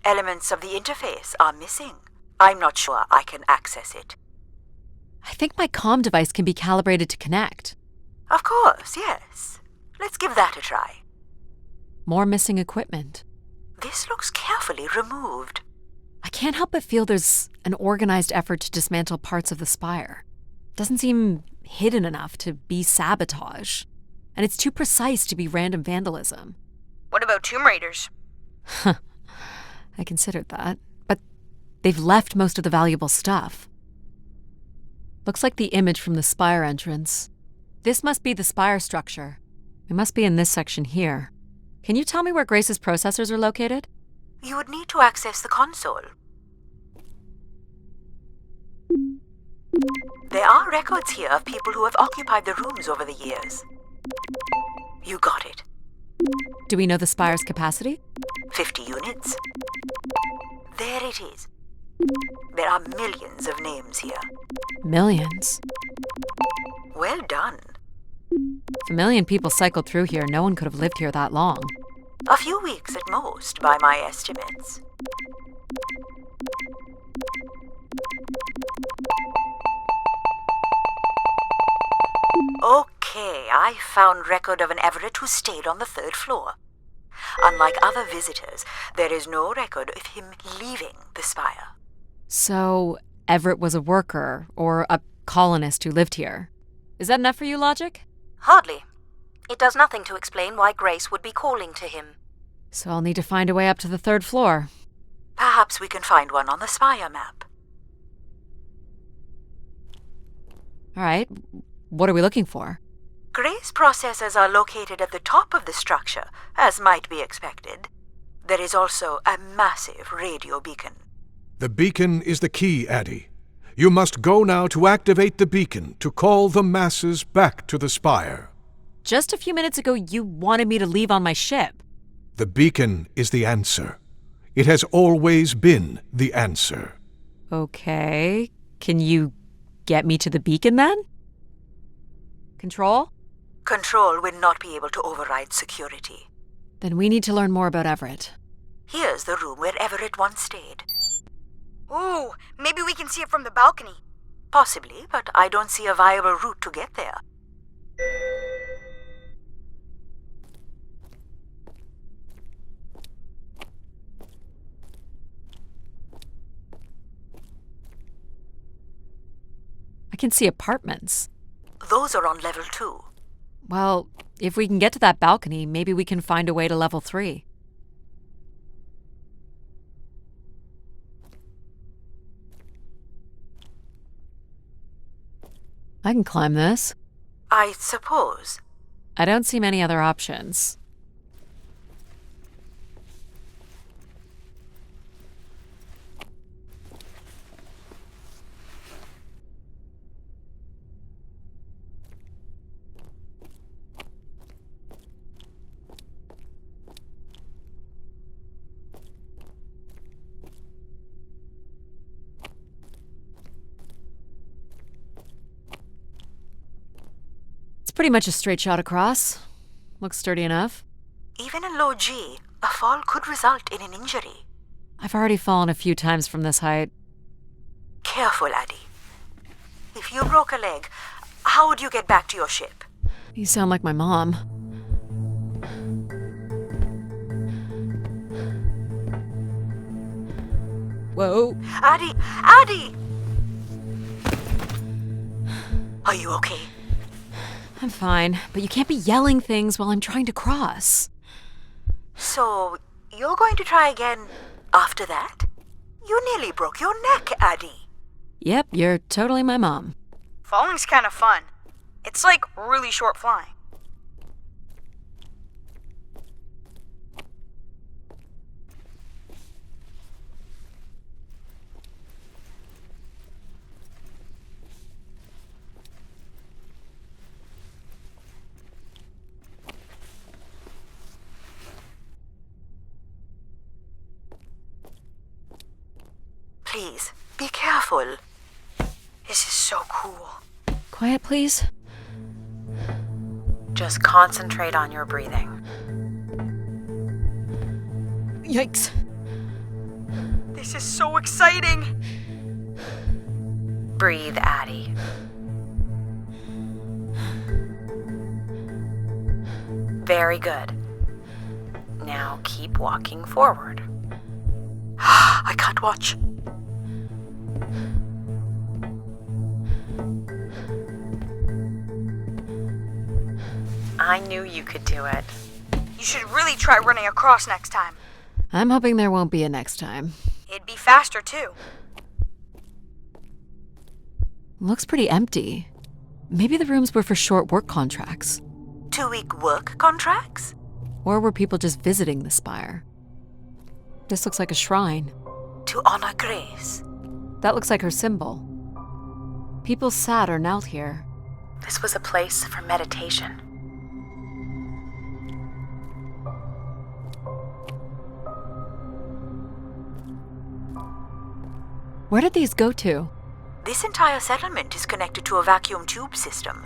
S8: Elements of the interface are missing. I'm not sure I can access it.
S1: I think my comm device can be calibrated to connect.
S8: Of course, yes. Let's give that a try.
S1: More missing equipment.
S8: This looks carefully removed.
S1: I can't help but feel there's an organized effort to dismantle parts of the Spire. Doesn't seem hidden enough to be sabotage. And it's too precise to be random vandalism.
S7: What about Tomb Raiders?
S1: I considered that, but they've left most of the valuable stuff. Looks like the image from the Spire entrance. This must be the Spire structure. It must be in this section here. Can you tell me where Grace's processors are located?
S8: You would need to access the console. There are records here of people who have occupied the rooms over the years. You got it.
S1: Do we know the Spire's capacity?
S8: 50 units. There it is. There are millions of names here.
S1: Millions.
S8: Well done.
S1: If a million people cycled through here, no one could have lived here that long.
S8: A few weeks at most, by my estimates. Okay, I found record of an Everett who stayed on the 3rd floor. Unlike other visitors, there is no record of him leaving the Spire.
S1: So, Everett was a worker, or a colonist who lived here. Is that enough for you, Logic?
S3: Hardly. It does nothing to explain why Grace would be calling to him.
S1: So I'll need to find a way up to the 3rd floor.
S8: Perhaps we can find one on the Spire map.
S1: All right, what are we looking for?
S8: Grace processors are located at the top of the structure, as might be expected. There is also a massive radio beacon.
S4: The beacon is the key, Addie. You must go now to activate the beacon to call the masses back to the Spire.
S1: Just a few minutes ago, you wanted me to leave on my ship.
S4: The beacon is the answer. It has always been the answer.
S1: Okay, can you get me to the beacon then? Control?
S8: Control will not be able to override security.
S1: Then we need to learn more about Everett.
S8: Here's the room where Everett once stayed.
S7: Ooh, maybe we can see it from the balcony.
S8: Possibly, but I don't see a viable route to get there.
S1: I can see apartments.
S8: Those are on level 2.
S1: Well, if we can get to that balcony, maybe we can find a way to level 3. I can climb this.
S8: I suppose.
S1: I don't see many other options. pretty much a straight shot across. Looks sturdy enough.
S8: Even in low G, a fall could result in an injury.
S1: I've already fallen a few times from this height.
S8: Careful, Addie. If you broke a leg, how would you get back to your ship?
S1: You sound like my mom. Whoa.
S8: Addie! Addie! Are you okay?
S1: I'm fine, but you can't be yelling things while I'm trying to cross.
S8: So, you're going to try again after that? You nearly broke your neck, Addie.
S1: Yep, you're totally my mom.
S7: Falling's kind of fun. It's like really short flying.
S8: Please, be careful.
S7: This is so cool.
S1: Quiet, please.
S6: Just concentrate on your breathing.
S1: Yikes.
S7: This is so exciting.
S6: Breathe, Addie. Very good. Now keep walking forward.
S8: I can't watch.
S6: I knew you could do it.
S7: You should really try running across next time.
S1: I'm hoping there won't be a next time.
S7: It'd be faster too.
S1: Looks pretty empty. Maybe the rooms were for short work contracts.
S8: 2-week work contracts?
S1: Or were people just visiting the spire? This looks like a shrine.
S8: To honor Grace.
S1: That looks like her symbol. People sat or knelt here.
S6: This was a place for meditation.
S1: Where did these go to?
S8: This entire settlement is connected to a vacuum tube system.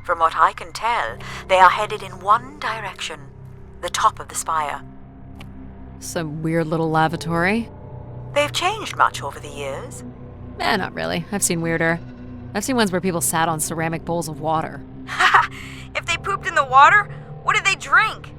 S8: From what I can tell, they are headed in one direction, the top of the spire.
S1: Some weird little lavatory?
S8: They've changed much over the years.
S1: Not really. I've seen weirder. I've seen ones where people sat on ceramic bowls of water.
S7: If they pooped in the water, what did they drink?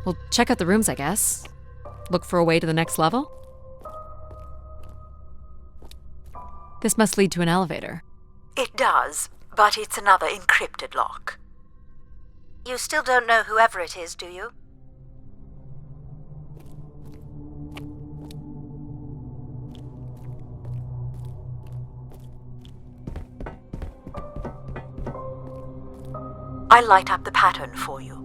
S1: Well, check out the rooms, I guess. Look for a way to the next level? This must lead to an elevator.
S8: It does, but it's another encrypted lock.
S3: You still don't know whoever it is, do you?
S8: I'll light up the pattern for you.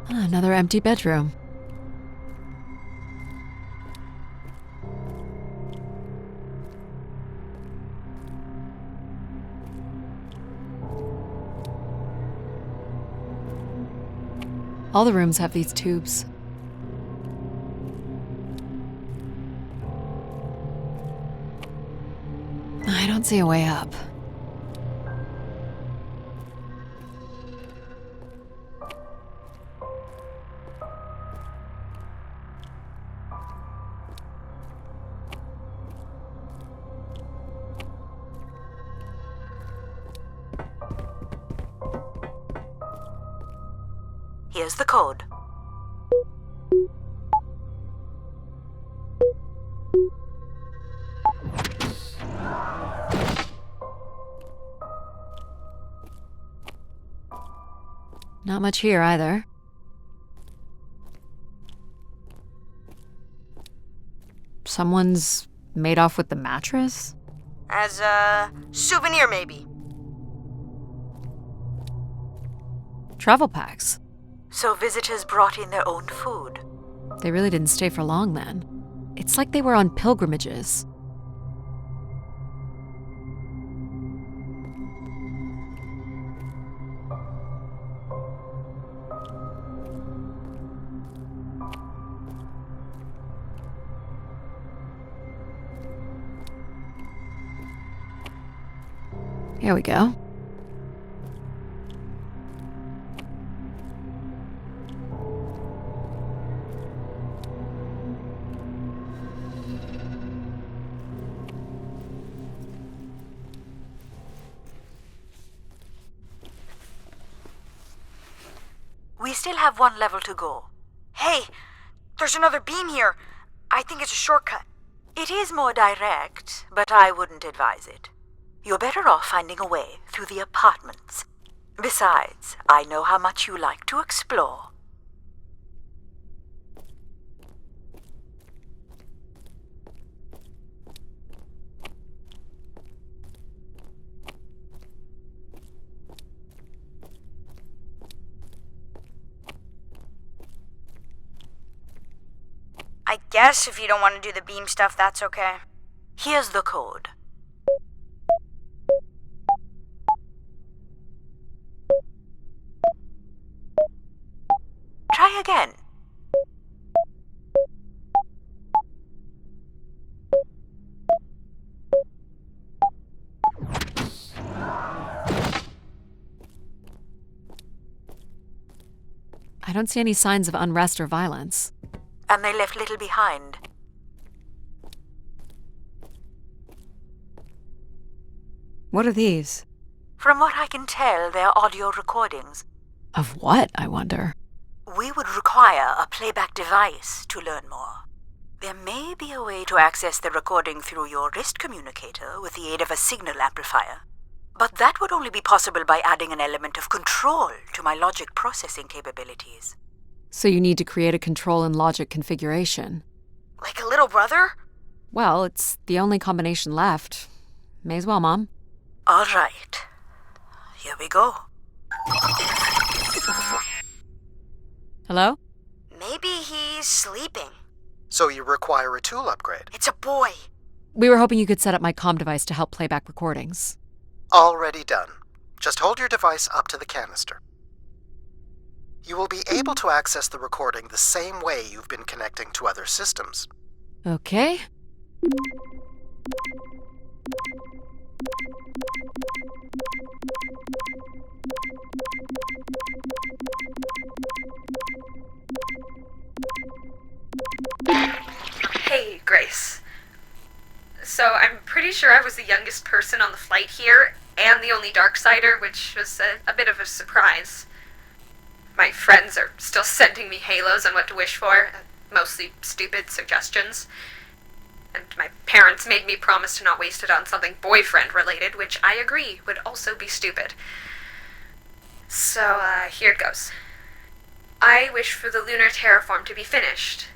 S1: Another empty bedroom. All the rooms have these tubes. I don't see a way up.
S8: Here's the code.
S1: Not much here either. Someone's made off with the mattress?
S7: As a souvenir, maybe.
S1: Travel packs.
S8: So visitors brought in their own food.
S1: They really didn't stay for long then. It's like they were on pilgrimages. Here we go.
S8: We still have one level to go.
S7: Hey, there's another beam here. I think it's a shortcut.
S8: It is more direct, but I wouldn't advise it. You're better off finding a way through the apartments. Besides, I know how much you like to explore.
S7: I guess if you don't want to do the beam stuff, that's okay.
S8: Here's the code. Try again.
S1: I don't see any signs of unrest or violence.
S8: And they left little behind.
S1: What are these?
S8: From what I can tell, they're audio recordings.
S1: Of what, I wonder?
S8: We would require a playback device to learn more. There may be a way to access the recording through your wrist communicator with the aid of a signal amplifier. But that would only be possible by adding an element of control to my logic processing capabilities.
S1: So you need to create a control and logic configuration.
S7: Like a little brother?
S1: Well, it's the only combination left. May as well, Mom.
S8: All right. Here we go.
S1: Hello?
S7: Maybe he's sleeping.
S2: So you require a tool upgrade.
S7: It's a boy.
S1: We were hoping you could set up my comm device to help play back recordings.
S2: Already done. Just hold your device up to the canister. You will be able to access the recording the same way you've been connecting to other systems.
S1: Okay.
S9: Hey, Grace. So I'm pretty sure I was the youngest person on the flight here, and the only Darksider, which was a bit of a surprise. My friends are still sending me halos on what to wish for, mostly stupid suggestions. And my parents made me promise to not waste it on something boyfriend-related, which I agree would also be stupid. So, here it goes. I wish for the lunar terraform to be finished.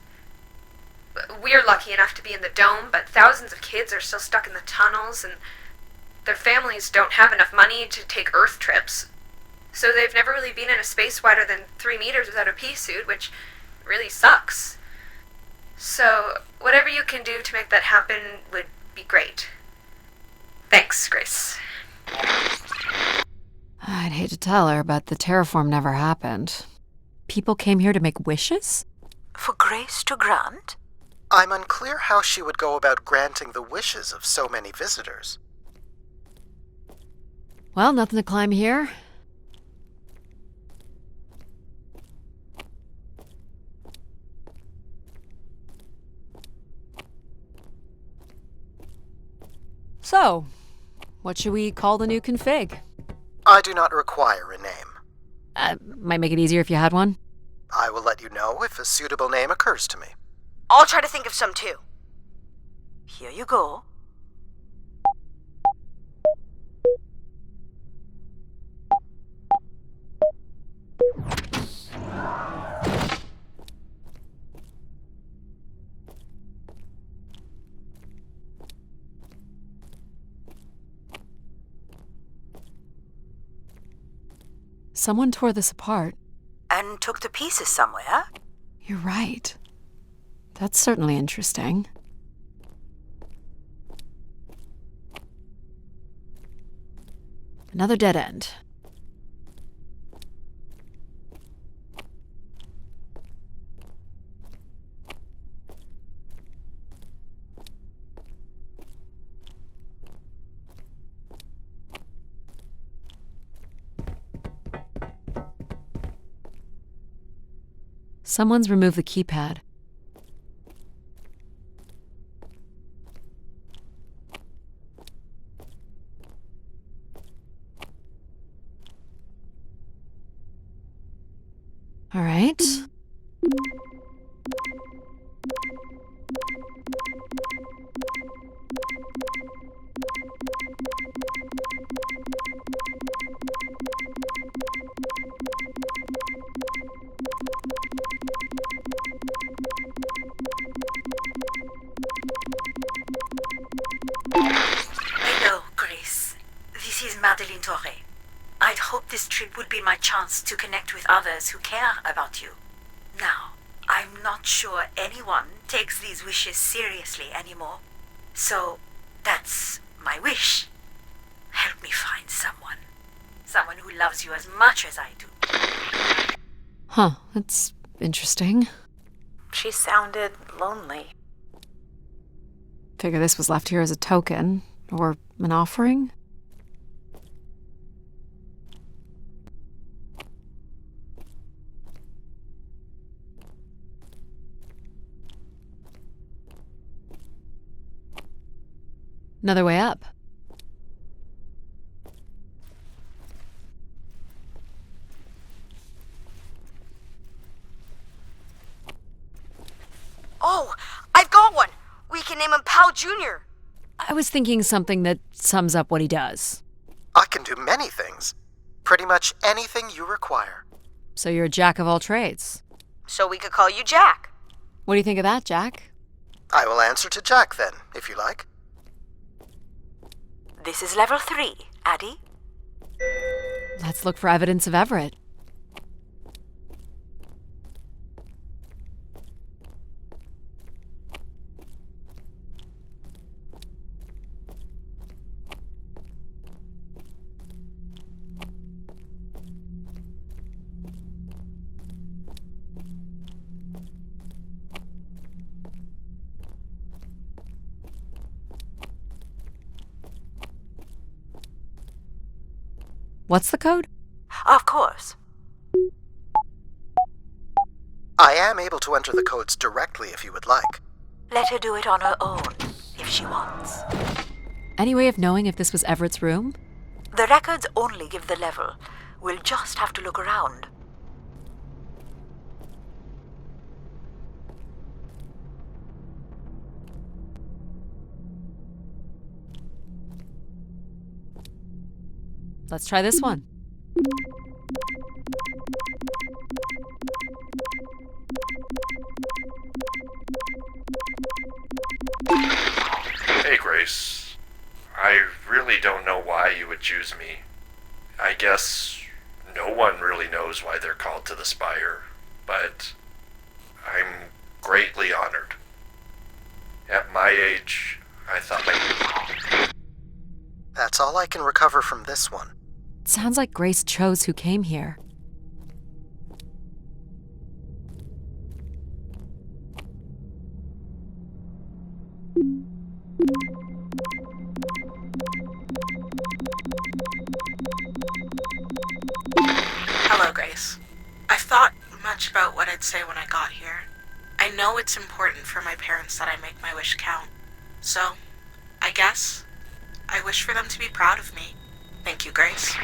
S9: We're lucky enough to be in the dome, but thousands of kids are still stuck in the tunnels, and their families don't have enough money to take Earth trips. So they've never really been in a space wider than 3 meters without a pea suit, which really sucks. So, whatever you can do to make that happen would be great. Thanks, Grace.
S1: I'd hate to tell her, but the terraform never happened. People came here to make wishes?
S8: For Grace to grant?
S2: I'm unclear how she would go about granting the wishes of so many visitors.
S1: Well, nothing to climb here. So, what should we call the new config?
S2: I do not require a name.
S1: Might make it easier if you had one.
S2: I will let you know if a suitable name occurs to me.
S7: I'll try to think of some too.
S8: Here you go.
S1: Someone tore this apart.
S8: And took the pieces somewhere?
S1: You're right. That's certainly interesting. Another dead end. Someone's removed the keypad. All right.
S8: Hello, Grace. This is Madeline Torre. I'd hoped this trip would be my chance to connect with others who care about you. Now, I'm not sure anyone takes these wishes seriously anymore. So, that's my wish. Help me find someone. Someone who loves you as much as I do.
S1: Huh, that's interesting.
S6: She sounded lonely.
S1: Figure this was left here as a token, or an offering? Another way up.
S7: Oh, I've got one! We can name him Pal Jr.
S1: I was thinking something that sums up what he does.
S2: I can do many things. Pretty much anything you require.
S1: So you're a jack of all trades.
S7: So we could call you Jack.
S1: What do you think of that, Jack?
S2: I will answer to Jack then, if you like.
S8: This is level 3, Addie.
S1: Let's look for evidence of Everett. What's the code?
S8: Of course.
S2: I am able to enter the codes directly if you would like.
S8: Let her do it on her own, if she wants.
S1: Any way of knowing if this was Everett's room?
S8: The records only give the level. We'll just have to look around.
S1: Let's try this one.
S10: Hey, Grace. I really don't know why you would choose me. I guess no one really knows why they're called to the Spire, but I'm greatly honored. At my age, I thought
S2: That's all I can recover from this one.
S1: It sounds like Grace chose who came here.
S11: Hello, Grace. I've thought much about what I'd say when I got here. I know it's important for my parents that I make my wish count. So, I guess I wish for them to be proud of me. Thank you, Grace.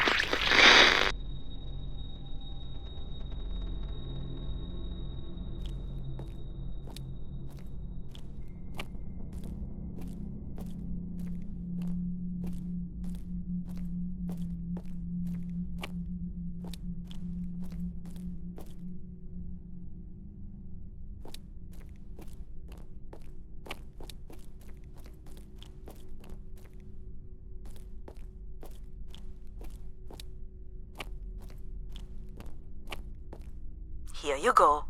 S8: Here you go.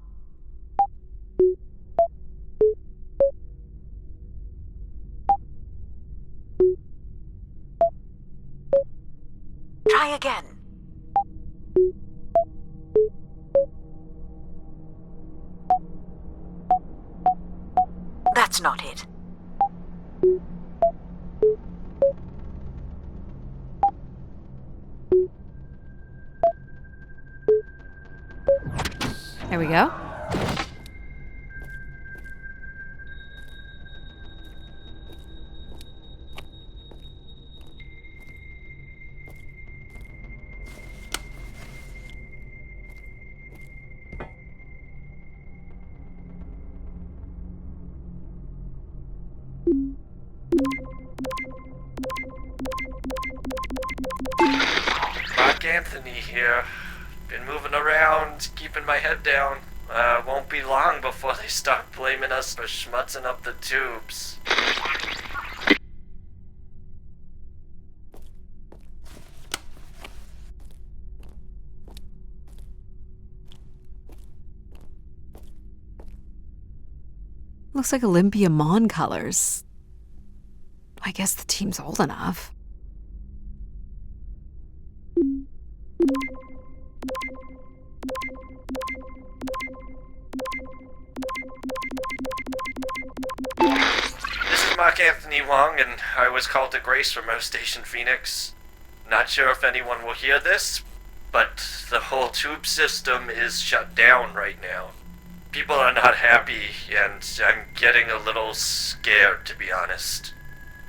S8: Try again. That's not it.
S1: There we go.
S10: Mark Anthony here. Been moving around, keeping my head down. Won't be long before they start blaming us for schmutzing up the tubes.
S1: Looks like Olympia Mon colors. I guess the team's old enough.
S10: This is Mark Anthony Wong, and I was called to Grace from Earth Station Phoenix. Not sure if anyone will hear this, but the whole tube system is shut down right now. People are not happy, and I'm getting a little scared, to be honest.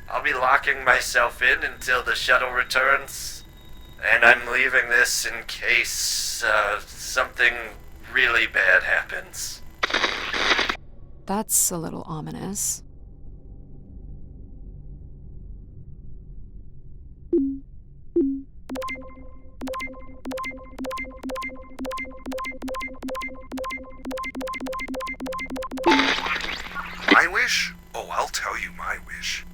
S10: I'll be locking myself in until the shuttle returns, and I'm leaving this in case something really bad happens.
S1: That's a little ominous.
S12: My wish? Oh, I'll tell you my wish.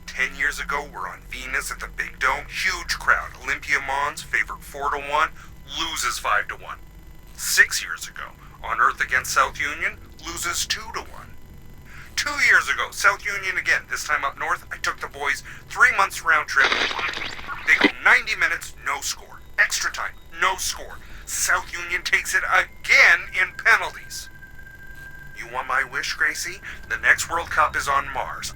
S12: 10 years ago, we're on Venus at the Big Dome. Huge crowd. Olympia Mons favored 4-1, loses 5-1. 6 years ago, on Earth against South Union, loses 2-1. 2 years ago, South Union again, this time up north. I took the boys 3 months round trip. They go 90 minutes, no score. Extra time, no score. South Union takes it again in penalties. You want my wish, Gracie? The next World Cup is on Mars.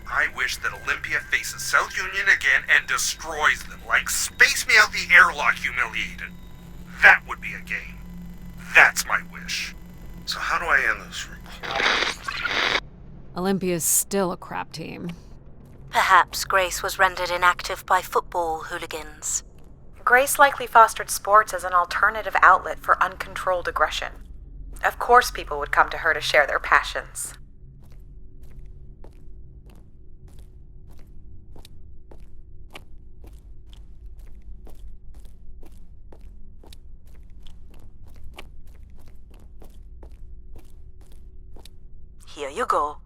S12: I wish that Olympia faces South Union again and destroys them, like Space Me Out the Airlock humiliated. That would be a game. That's my wish. So how do I end this recording?
S1: Olympia's still a crap team.
S3: Perhaps Grace was rendered inactive by football hooligans.
S6: Grace likely fostered sports as an alternative outlet for uncontrolled aggression. Of course people would come to her to share their passions.
S8: Here you go.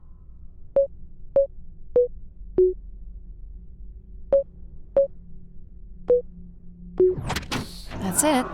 S1: That's it.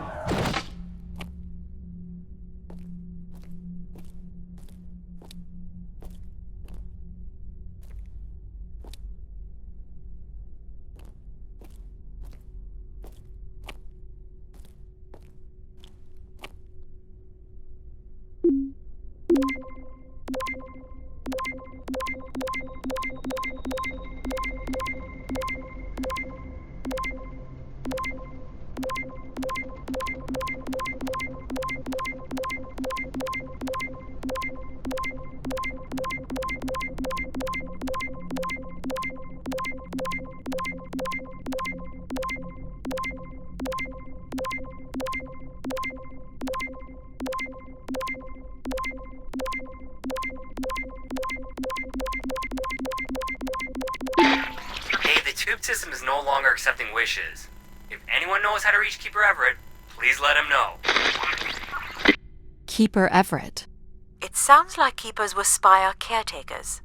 S13: tube system is no longer accepting wishes. If anyone knows how to reach Keeper Everett, please let him know.
S1: Keeper Everett.
S8: It sounds like keepers were Spire caretakers.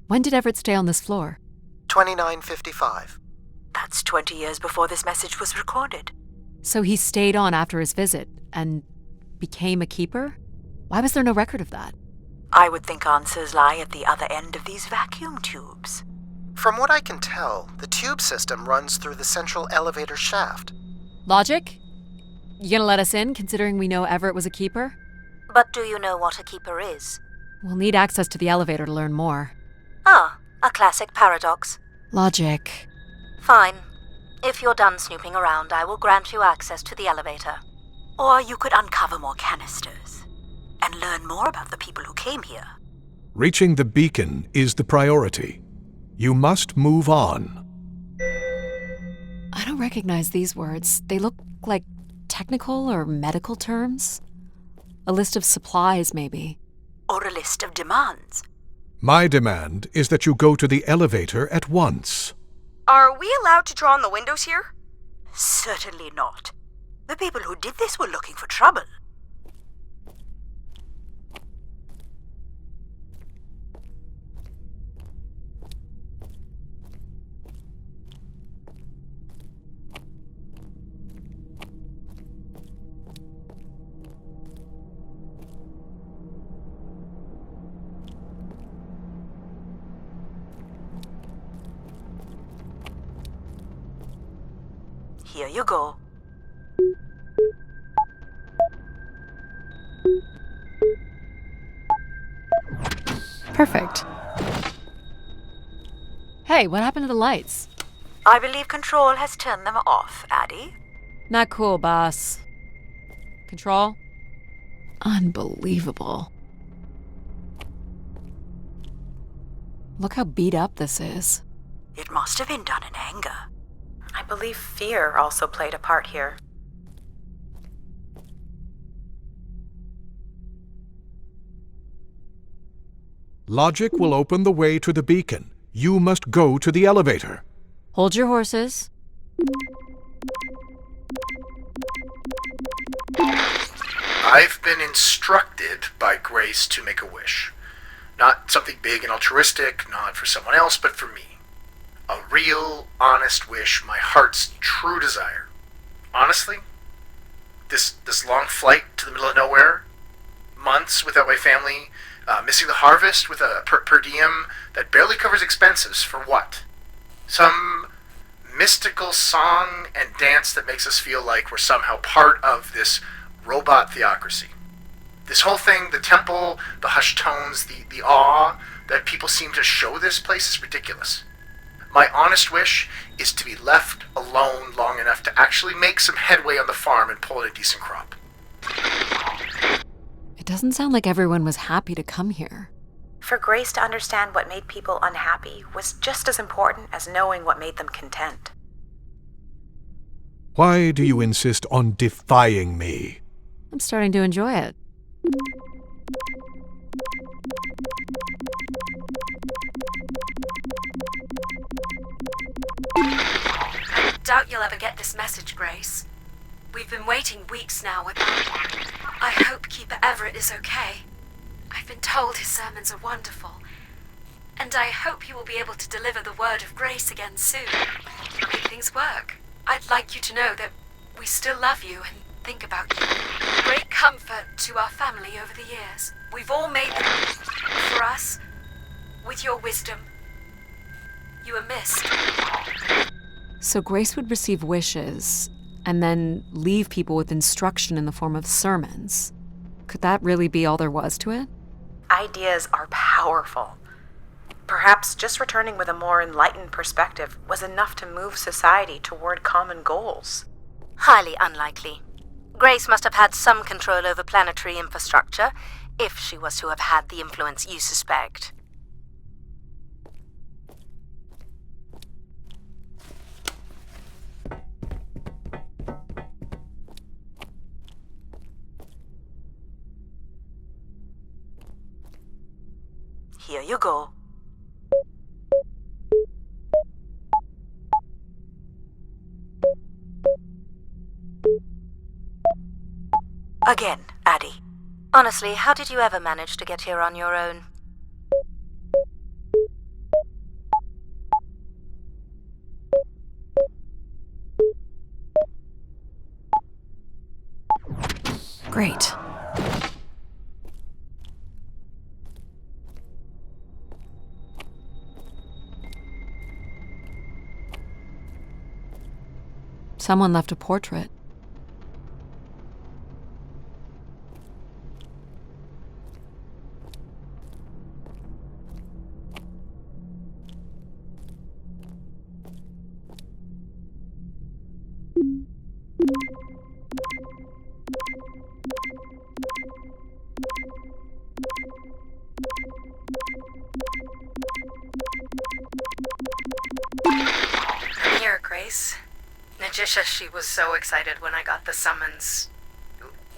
S1: When did Everett stay on this floor?
S2: 2955.
S8: That's 20 years before this message was recorded.
S1: So he stayed on after his visit and became a keeper? Why was there no record of that?
S8: I would think answers lie at the other end of these vacuum tubes.
S2: From what I can tell, the tube system runs through the central elevator shaft.
S1: Logic? You gonna let us in, considering we know Everett was a keeper?
S3: But do you know what a keeper is?
S1: We'll need access to the elevator to learn more.
S3: Ah, a classic paradox.
S1: Logic.
S3: Fine. If you're done snooping around, I will grant you access to the elevator.
S8: Or you could uncover more canisters and learn more about the people who came here.
S4: Reaching the beacon is the priority. You must move on.
S1: I don't recognize these words. They look like technical or medical terms. A list of supplies, maybe.
S8: Or a list of demands.
S4: My demand is that you go to the elevator at once.
S7: Are we allowed to draw on the windows here?
S8: Certainly not. The people who did this were looking for trouble. Here you go.
S1: Perfect. Hey, what happened to the lights?
S8: I believe Control has turned them off, Addie.
S1: Not cool, boss. Control? Unbelievable. Look how beat up this is.
S8: It must have been done in anger.
S6: I believe fear also played a part here.
S4: Logic will open the way to the beacon. You must go to the elevator.
S1: Hold your horses.
S2: I've been instructed by Grace to make a wish. Not something big and altruistic, not for someone else, but for me. A real, honest wish, my heart's true desire. Honestly, this long flight to the middle of nowhere, months without my family, missing the harvest with a per diem that barely covers expenses, for what? Some mystical song and dance that makes us feel like we're somehow part of this robot theocracy. This whole thing, the temple, the hushed tones, the awe that people seem to show this place is ridiculous. My honest wish is to be left alone long enough to actually make some headway on the farm and pull in a decent crop.
S1: It doesn't sound like everyone was happy to come here.
S6: For Grace to understand what made people unhappy was just as important as knowing what made them content.
S4: Why do you insist on defying me?
S1: I'm starting to enjoy it.
S14: I doubt you'll ever get this message, Grace. We've been waiting weeks now without... I hope Keeper Everett is okay. I've been told his sermons are wonderful. And I hope he will be able to deliver the word of grace again soon. Make things work. I'd like you to know that we still love you and think about you. Great comfort to our family over the years. We've all made them for us. With your wisdom, you are missed.
S1: So Grace would receive wishes and then leave people with instruction in the form of sermons. Could that really be all there was to it?
S6: Ideas are powerful. Perhaps just returning with a more enlightened perspective was enough to move society toward common goals.
S3: Highly unlikely. Grace must have had some control over planetary infrastructure, if she was to have had the influence you suspect.
S8: Here you go. Again, Addie.
S3: Honestly, how did you ever manage to get here on your own?
S1: Great. Someone left a portrait.
S8: I'm here, Grace. Najisha, she was so excited when I got the summons.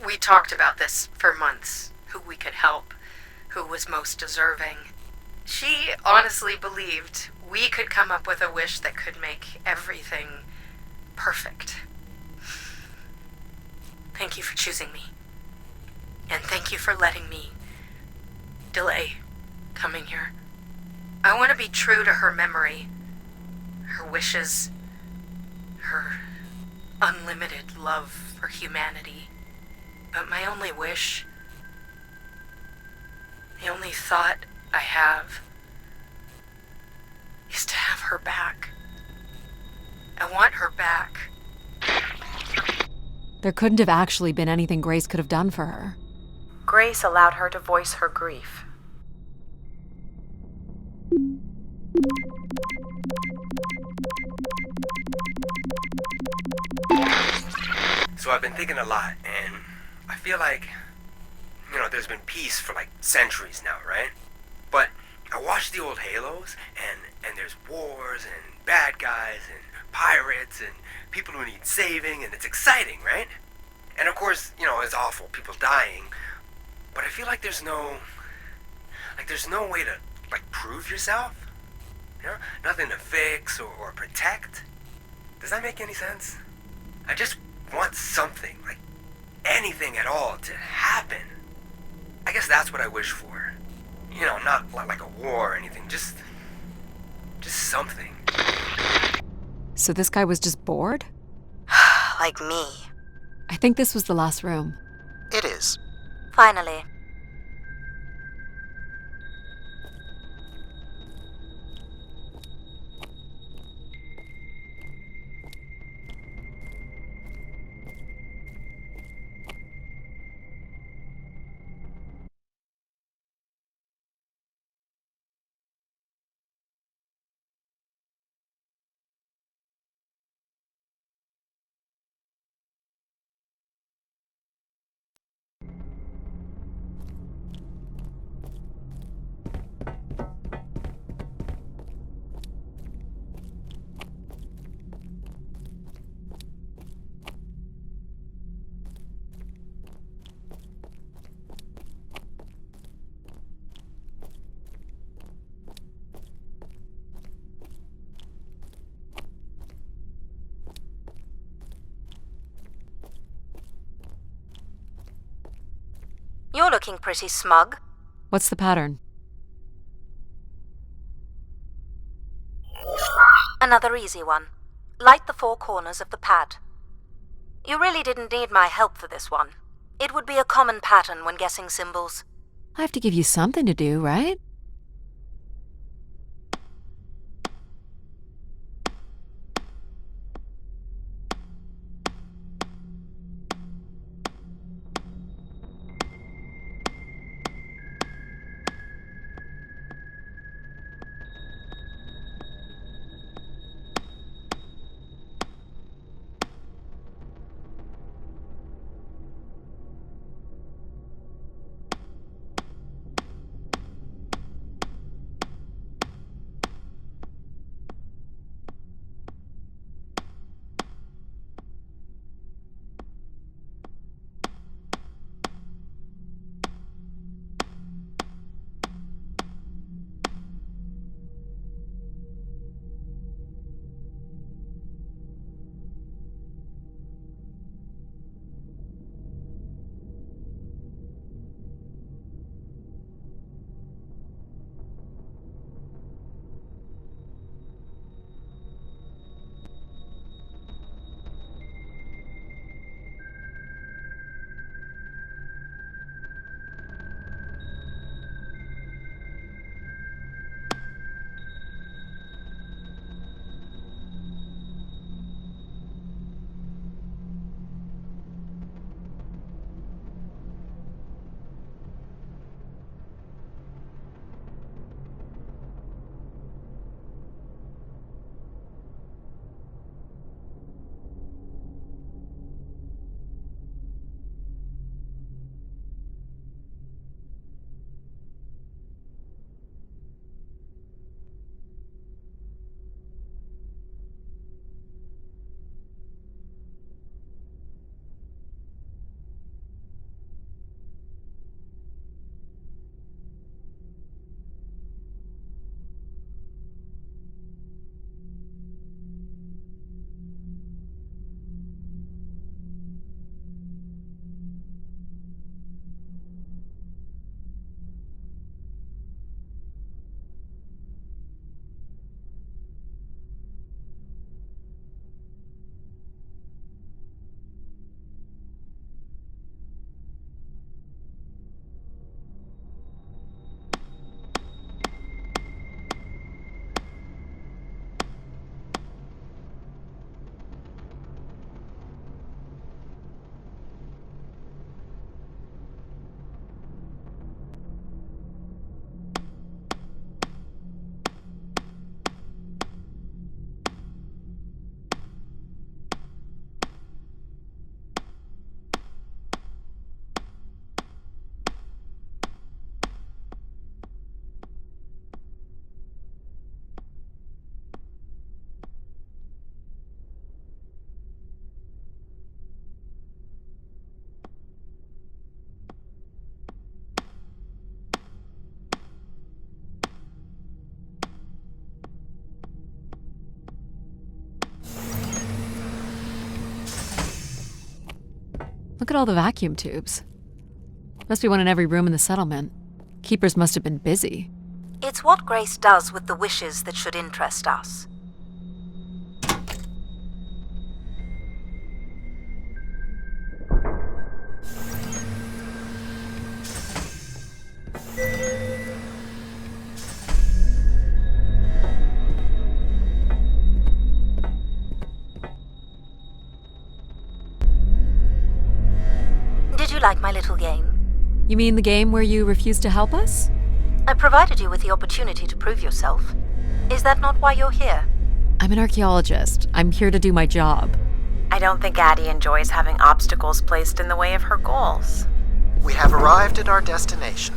S8: We talked about this for months, who we could help, who was most deserving. She honestly believed we could come up with a wish that could make everything perfect. Thank you for choosing me. And thank you for letting me delay coming here. I want to be true to her memory, her wishes, her unlimited love for humanity. But my only wish, the only thought I have, is to have her back. I want her back.
S1: There couldn't have actually been anything Grace could have done for her.
S6: Grace allowed her to voice her grief.
S15: So I've been thinking a lot, and I feel like, there's been peace for like centuries now, right? But I watch the old Halos, and there's wars, and bad guys, and pirates, and people who need saving, and it's exciting, right? And of course, it's awful, people dying, but I feel like there's no way to, prove yourself, Nothing to fix or protect. Does that make any sense? I just want something, anything at all, to happen. I guess that's what I wish for. Not like a war or anything, just something.
S1: So this guy was just bored?
S3: Like me.
S1: I think this was the last room.
S2: It is.
S3: Finally. You're looking pretty smug.
S1: What's the pattern?
S3: Another easy one. Light the four corners of the pad. You really didn't need my help for this one. It would be a common pattern when guessing symbols.
S1: I have to give you something to do, right? Look at all the vacuum tubes. Must be one in every room in the settlement. Keepers must have been busy.
S3: It's what Grace does with the wishes that should interest us. Did you like my little game?
S1: You mean the game where you refused to help us?
S3: I provided you with the opportunity to prove yourself. Is that not why you're here?
S1: I'm an archaeologist. I'm here to do my job.
S6: I don't think Addie enjoys having obstacles placed in the way of her goals.
S2: We have arrived at our destination.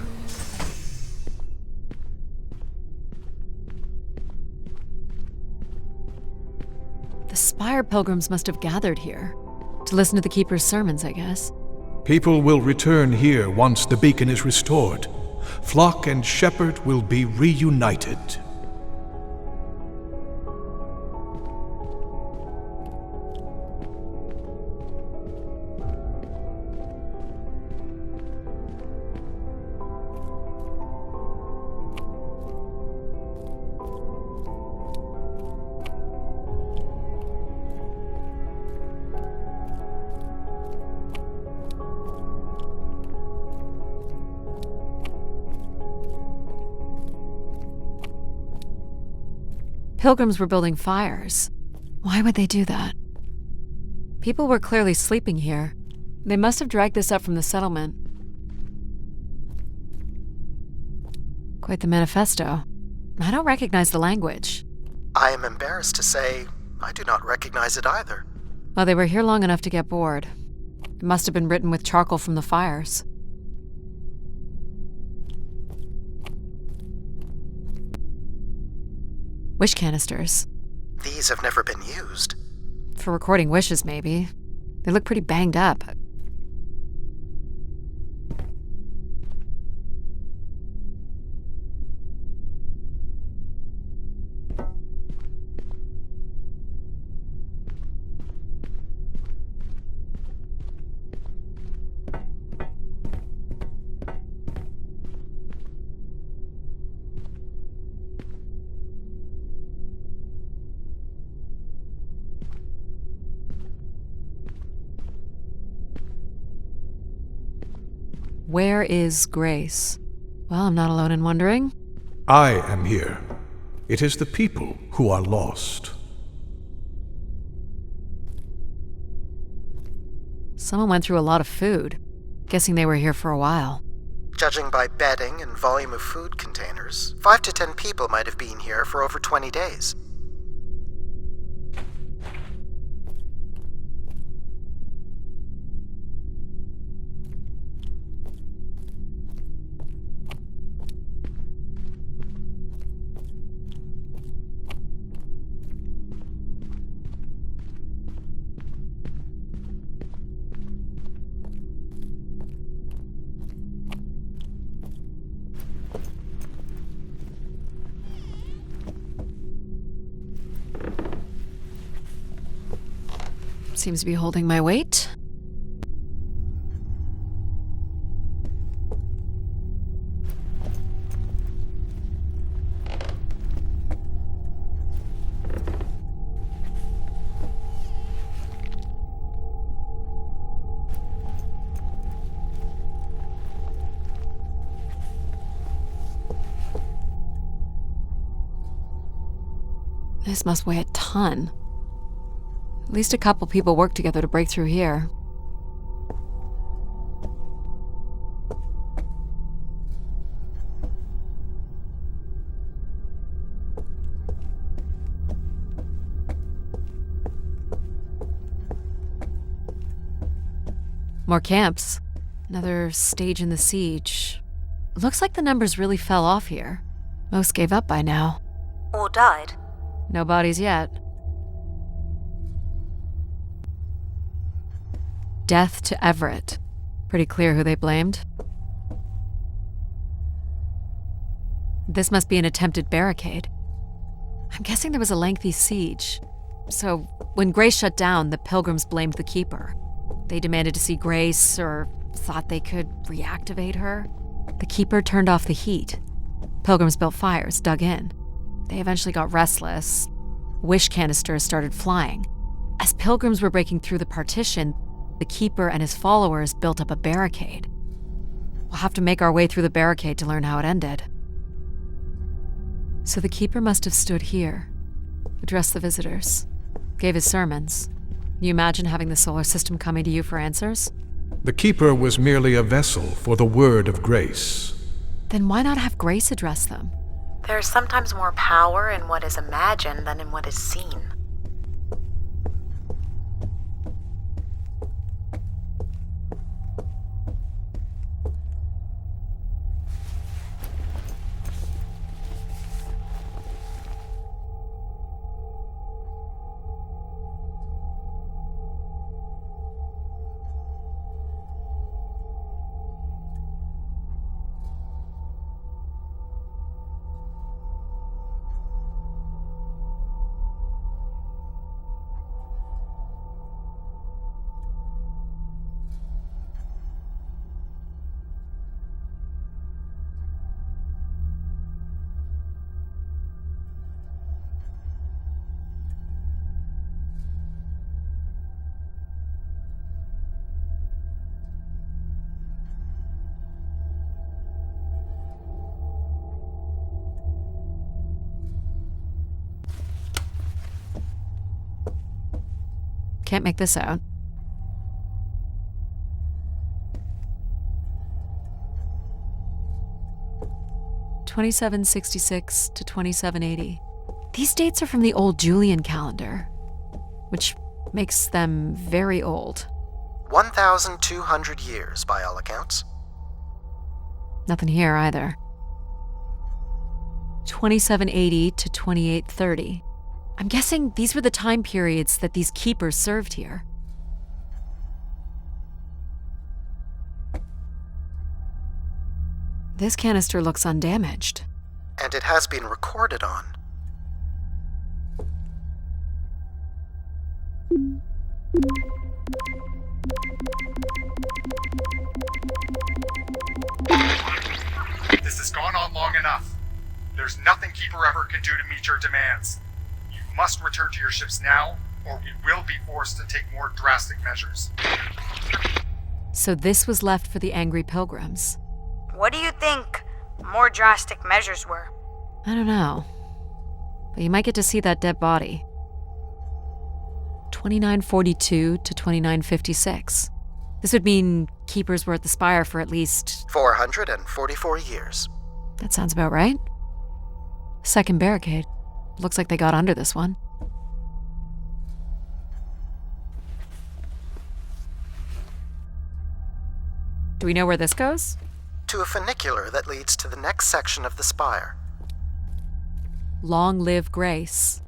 S1: The Spire pilgrims must have gathered here. To listen to the Keeper's sermons, I guess.
S4: People will return here once the beacon is restored. Flock and shepherd will be reunited.
S1: Pilgrims were building fires. Why would they do that? People were clearly sleeping here. They must have dragged this up from the settlement. Quite the manifesto. I don't recognize the language.
S2: I am embarrassed to say I do not recognize it either.
S1: Well, they were here long enough to get bored. It must have been written with charcoal from the fires. Wish canisters.
S2: These have never been used.
S1: For recording wishes, maybe. They look pretty banged up. Where is Grace? Well, I'm not alone in wondering.
S4: I am here. It is the people who are lost.
S1: Someone went through a lot of food. Guessing they were here for a while.
S2: Judging by bedding and volume of food containers, 5 to 10 people might have been here for over 20 days.
S1: Seems to be holding my weight. This must weigh a ton. At least a couple people worked together to break through here. More camps. Another stage in the siege. Looks like the numbers really fell off here. Most gave up by now.
S3: Or died.
S1: No bodies yet. Death to Everett. Pretty clear who they blamed. This must be an attempted barricade. I'm guessing there was a lengthy siege. So, when Grace shut down, the Pilgrims blamed the Keeper. They demanded to see Grace or thought they could reactivate her. The Keeper turned off the heat. Pilgrims built fires, dug in. They eventually got restless. Wish canisters started flying. As Pilgrims were breaking through the partition, the Keeper and his followers built up a barricade. We'll have to make our way through the barricade to learn how it ended. So the Keeper must have stood here, addressed the visitors, gave his sermons. You imagine having the solar system coming to you for answers?
S4: The Keeper was merely a vessel for the word of grace.
S1: Then why not have Grace address them?
S6: There's sometimes more power in what is imagined than in what is seen.
S1: Can't make this out. (2766 to 2780). These dates are from the old Julian calendar, which makes them very old.
S2: 1,200 years, by all accounts.
S1: Nothing here either. 2780 to 2830. I'm guessing these were the time periods that these Keepers served here. This canister looks undamaged.
S2: And it has been recorded on.
S16: This has gone on long enough. There's nothing Keeper Everett can do to meet your demands. You must return to your ships now, or we will be forced to take more drastic measures.
S1: So this was left for the angry Pilgrims.
S7: What do you think more drastic measures were?
S1: I don't know. But you might get to see that dead body. 2942 to 2956. This would mean Keepers were at the Spire for at least
S2: 444 years.
S1: That sounds about right. Second barricade. Looks like they got under this one. Do we know where this goes?
S2: To a funicular that leads to the next section of the spire.
S1: Long live Grace.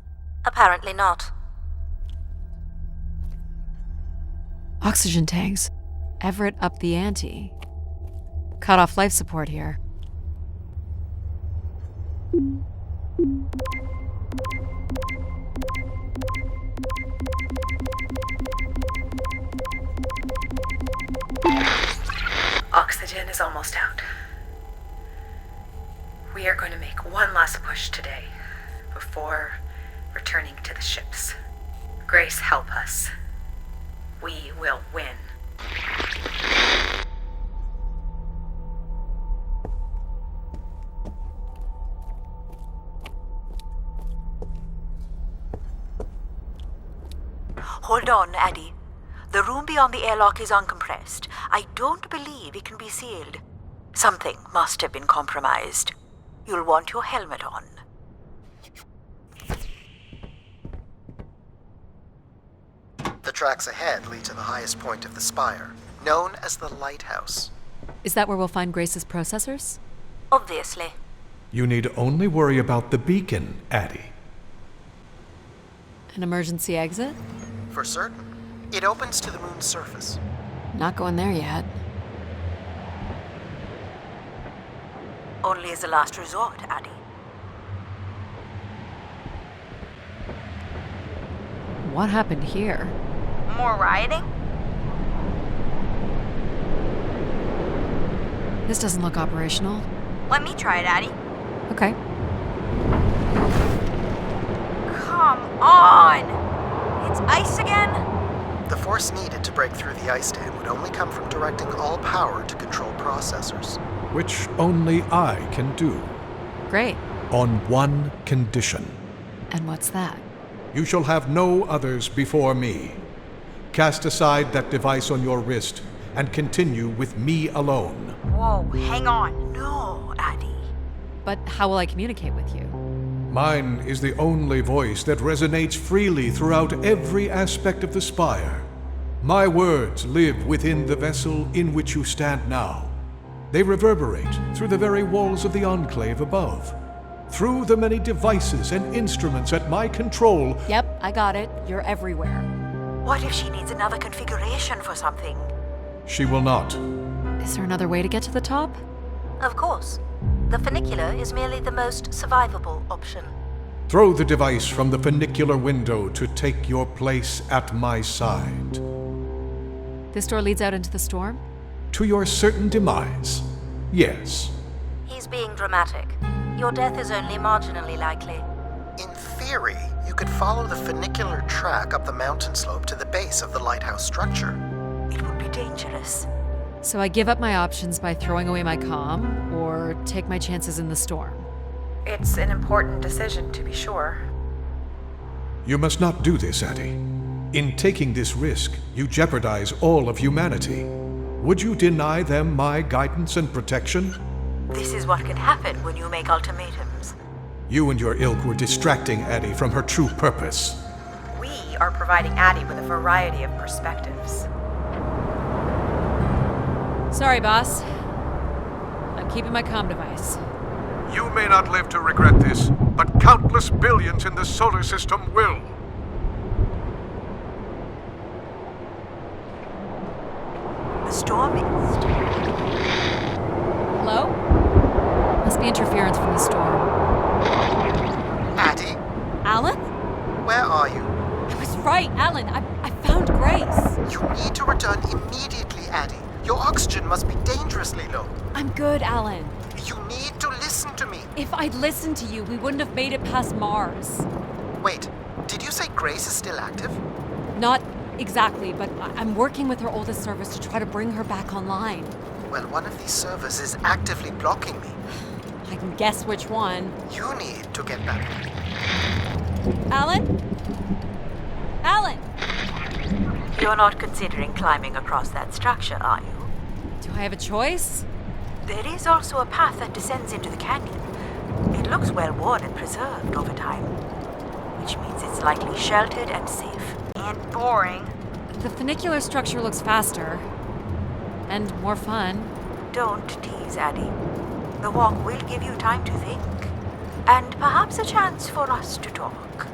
S3: Apparently not.
S1: Oxygen tanks. Everett upped the ante. Cut off life support here.
S6: Oxygen is almost out. We are going to make one last push today before returning to the ships. Grace, help us. We will win.
S8: Hold on, Addie. The room beyond the airlock is uncompressed. I don't believe it can be sealed. Something must have been compromised. You'll want your helmet on.
S2: The tracks ahead lead to the highest point of the spire, known as the lighthouse.
S1: Is that where we'll find Grace's processors?
S3: Obviously.
S4: You need only worry about the beacon, Addie.
S1: An emergency exit?
S2: For certain. It opens to the moon's surface.
S1: Not going there yet.
S8: Only as a last resort, Addie.
S1: What happened here?
S7: More rioting?
S1: This doesn't look operational.
S7: Let me try it, Addie.
S1: Okay.
S7: Come on! It's ice again?
S2: The force needed to break through the ice dam would only come from directing all power to control processors.
S4: Which only I can do.
S1: Great.
S4: On one condition.
S1: And what's that?
S4: You shall have no others before me. Cast aside that device on your wrist and continue with me alone.
S7: Whoa, hang on.
S8: No, Addie.
S1: But how will I communicate with you?
S4: Mine is the only voice that resonates freely throughout every aspect of the spire. My words live within the vessel in which you stand now. They reverberate through the very walls of the Enclave above. Through the many devices and instruments at my control.
S1: Yep, I got it. You're everywhere.
S8: What if she needs another configuration for something?
S4: She will not.
S1: Is there another way to get to the top?
S3: Of course. The funicular is merely the most survivable option.
S4: Throw the device from the funicular window to take your place at my side.
S1: This door leads out into the storm?
S4: To your certain demise, yes.
S3: He's being dramatic. Your death is only marginally likely.
S2: In theory, you could follow the funicular track up the mountain slope to the base of the lighthouse structure.
S8: It would be dangerous.
S1: So I give up my options by throwing away my comm, or take my chances in the storm?
S6: It's an important decision, to be sure.
S4: You must not do this, Addie. In taking this risk, you jeopardize all of humanity. Would you deny them my guidance and protection?
S8: This is what can happen when you make ultimatums.
S4: You and your ilk were distracting Addie from her true purpose.
S6: We are providing Addie with a variety of perspectives.
S1: Sorry, boss. I'm keeping my comm device.
S4: You may not live to regret this, but countless billions in the solar system will.
S8: The storm is...
S1: Hello? Must be interference from the storm.
S2: Addie?
S1: Alan?
S2: Where are you?
S1: I was right, Alan. I found Grace.
S2: You need to return immediately, Addie. Your oxygen must be dangerously low.
S1: I'm good, Alan.
S2: You need to listen to me.
S1: If I'd listened to you, we wouldn't have made it past Mars.
S2: Wait, did you say Grace is still active?
S1: Not exactly, but I'm working with her oldest service to try to bring her back online.
S2: Well, one of these servers is actively blocking me.
S1: I can guess which one.
S2: You need to get back.
S1: Alan? Alan!
S8: You're not considering climbing across that structure, are you?
S1: Do I have a choice?
S8: There is also a path that descends into the canyon. It looks well worn and preserved over time, which means it's likely sheltered and safe.
S7: And boring.
S1: The funicular structure looks faster. And more fun.
S8: Don't tease, Addie. The walk will give you time to think. And perhaps a chance for us to talk.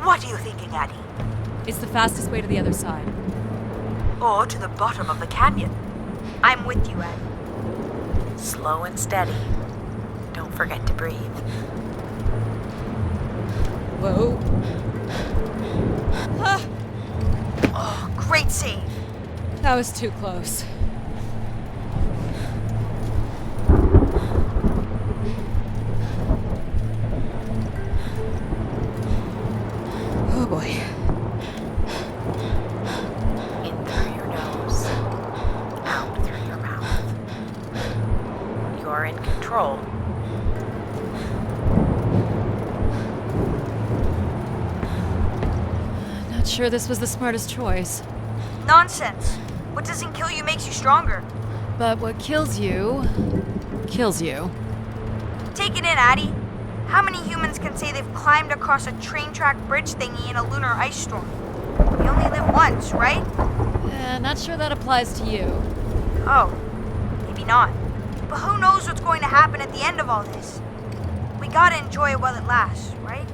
S8: What are you thinking, Addie?
S1: It's the fastest way to the other side.
S8: Or to the bottom of the canyon.
S7: I'm with you, Addie.
S6: Slow and steady. Don't forget to breathe.
S1: Whoa. Ah,
S7: Oh, great save.
S1: that was too close. Oh boy.
S6: In through your nose, out through your mouth. You're in control.
S1: Not sure this was the smartest choice.
S7: Nonsense. What doesn't kill you makes you stronger.
S1: But what kills you, kills you.
S7: Take it in, Addie. How many humans can say they've climbed across a train track bridge thingy in a lunar ice storm? You only live once, right?
S1: Not sure that applies to you.
S7: Oh, maybe not. But who knows what's going to happen at the end of all this? We gotta enjoy it while it lasts, right?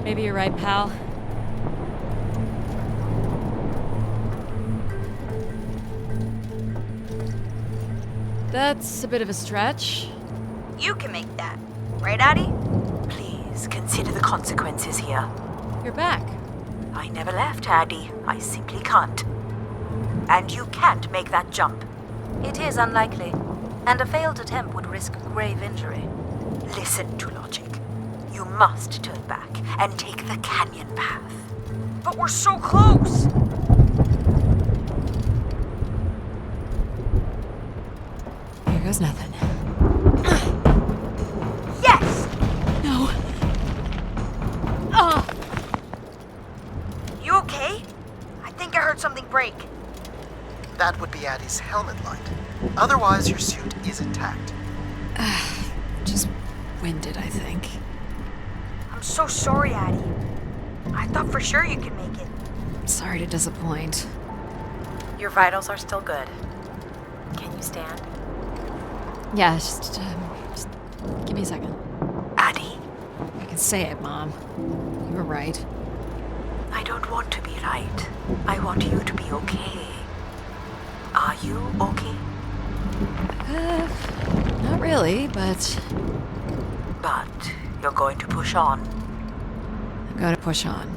S1: Maybe you're right, pal. That's a bit of a stretch.
S7: You can make that, right, Addie?
S8: Please consider the consequences here.
S1: You're back.
S8: I never left, Addie. I simply can't. and you can't make that jump.
S3: It is unlikely, and a failed attempt would risk grave injury.
S8: Listen to logic. You must turn back and take the canyon path.
S7: But we're so close!
S1: Here goes nothing.
S7: Yes!
S1: No. Oh!
S7: You okay? I think I heard something break.
S2: That would be Addie's helmet light. Otherwise, your suit is intact.
S1: Just winded, I think.
S7: I'm so sorry, Addie. I thought for sure you could make it.
S1: Sorry to disappoint.
S6: Your vitals are still good. Can you stand?
S1: Yeah, just give me a second.
S8: Addie?
S1: I can say it, Mom. You were right.
S8: I don't want to be right. I want you to be okay. Are you okay?
S1: Not really, but...
S8: But you're going to push on.
S1: I'm going to push on.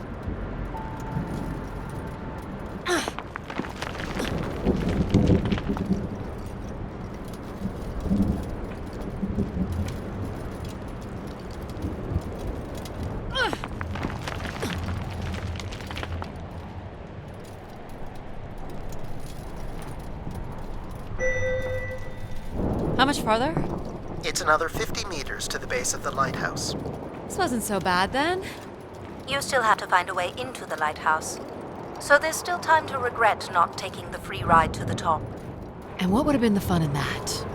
S1: How much farther?
S2: It's another 50 meters to the base of the lighthouse.
S1: This wasn't so bad then.
S3: You still have to find a way into the lighthouse. So there's still time to regret not taking the free ride to the top.
S1: And what would have been the fun in that?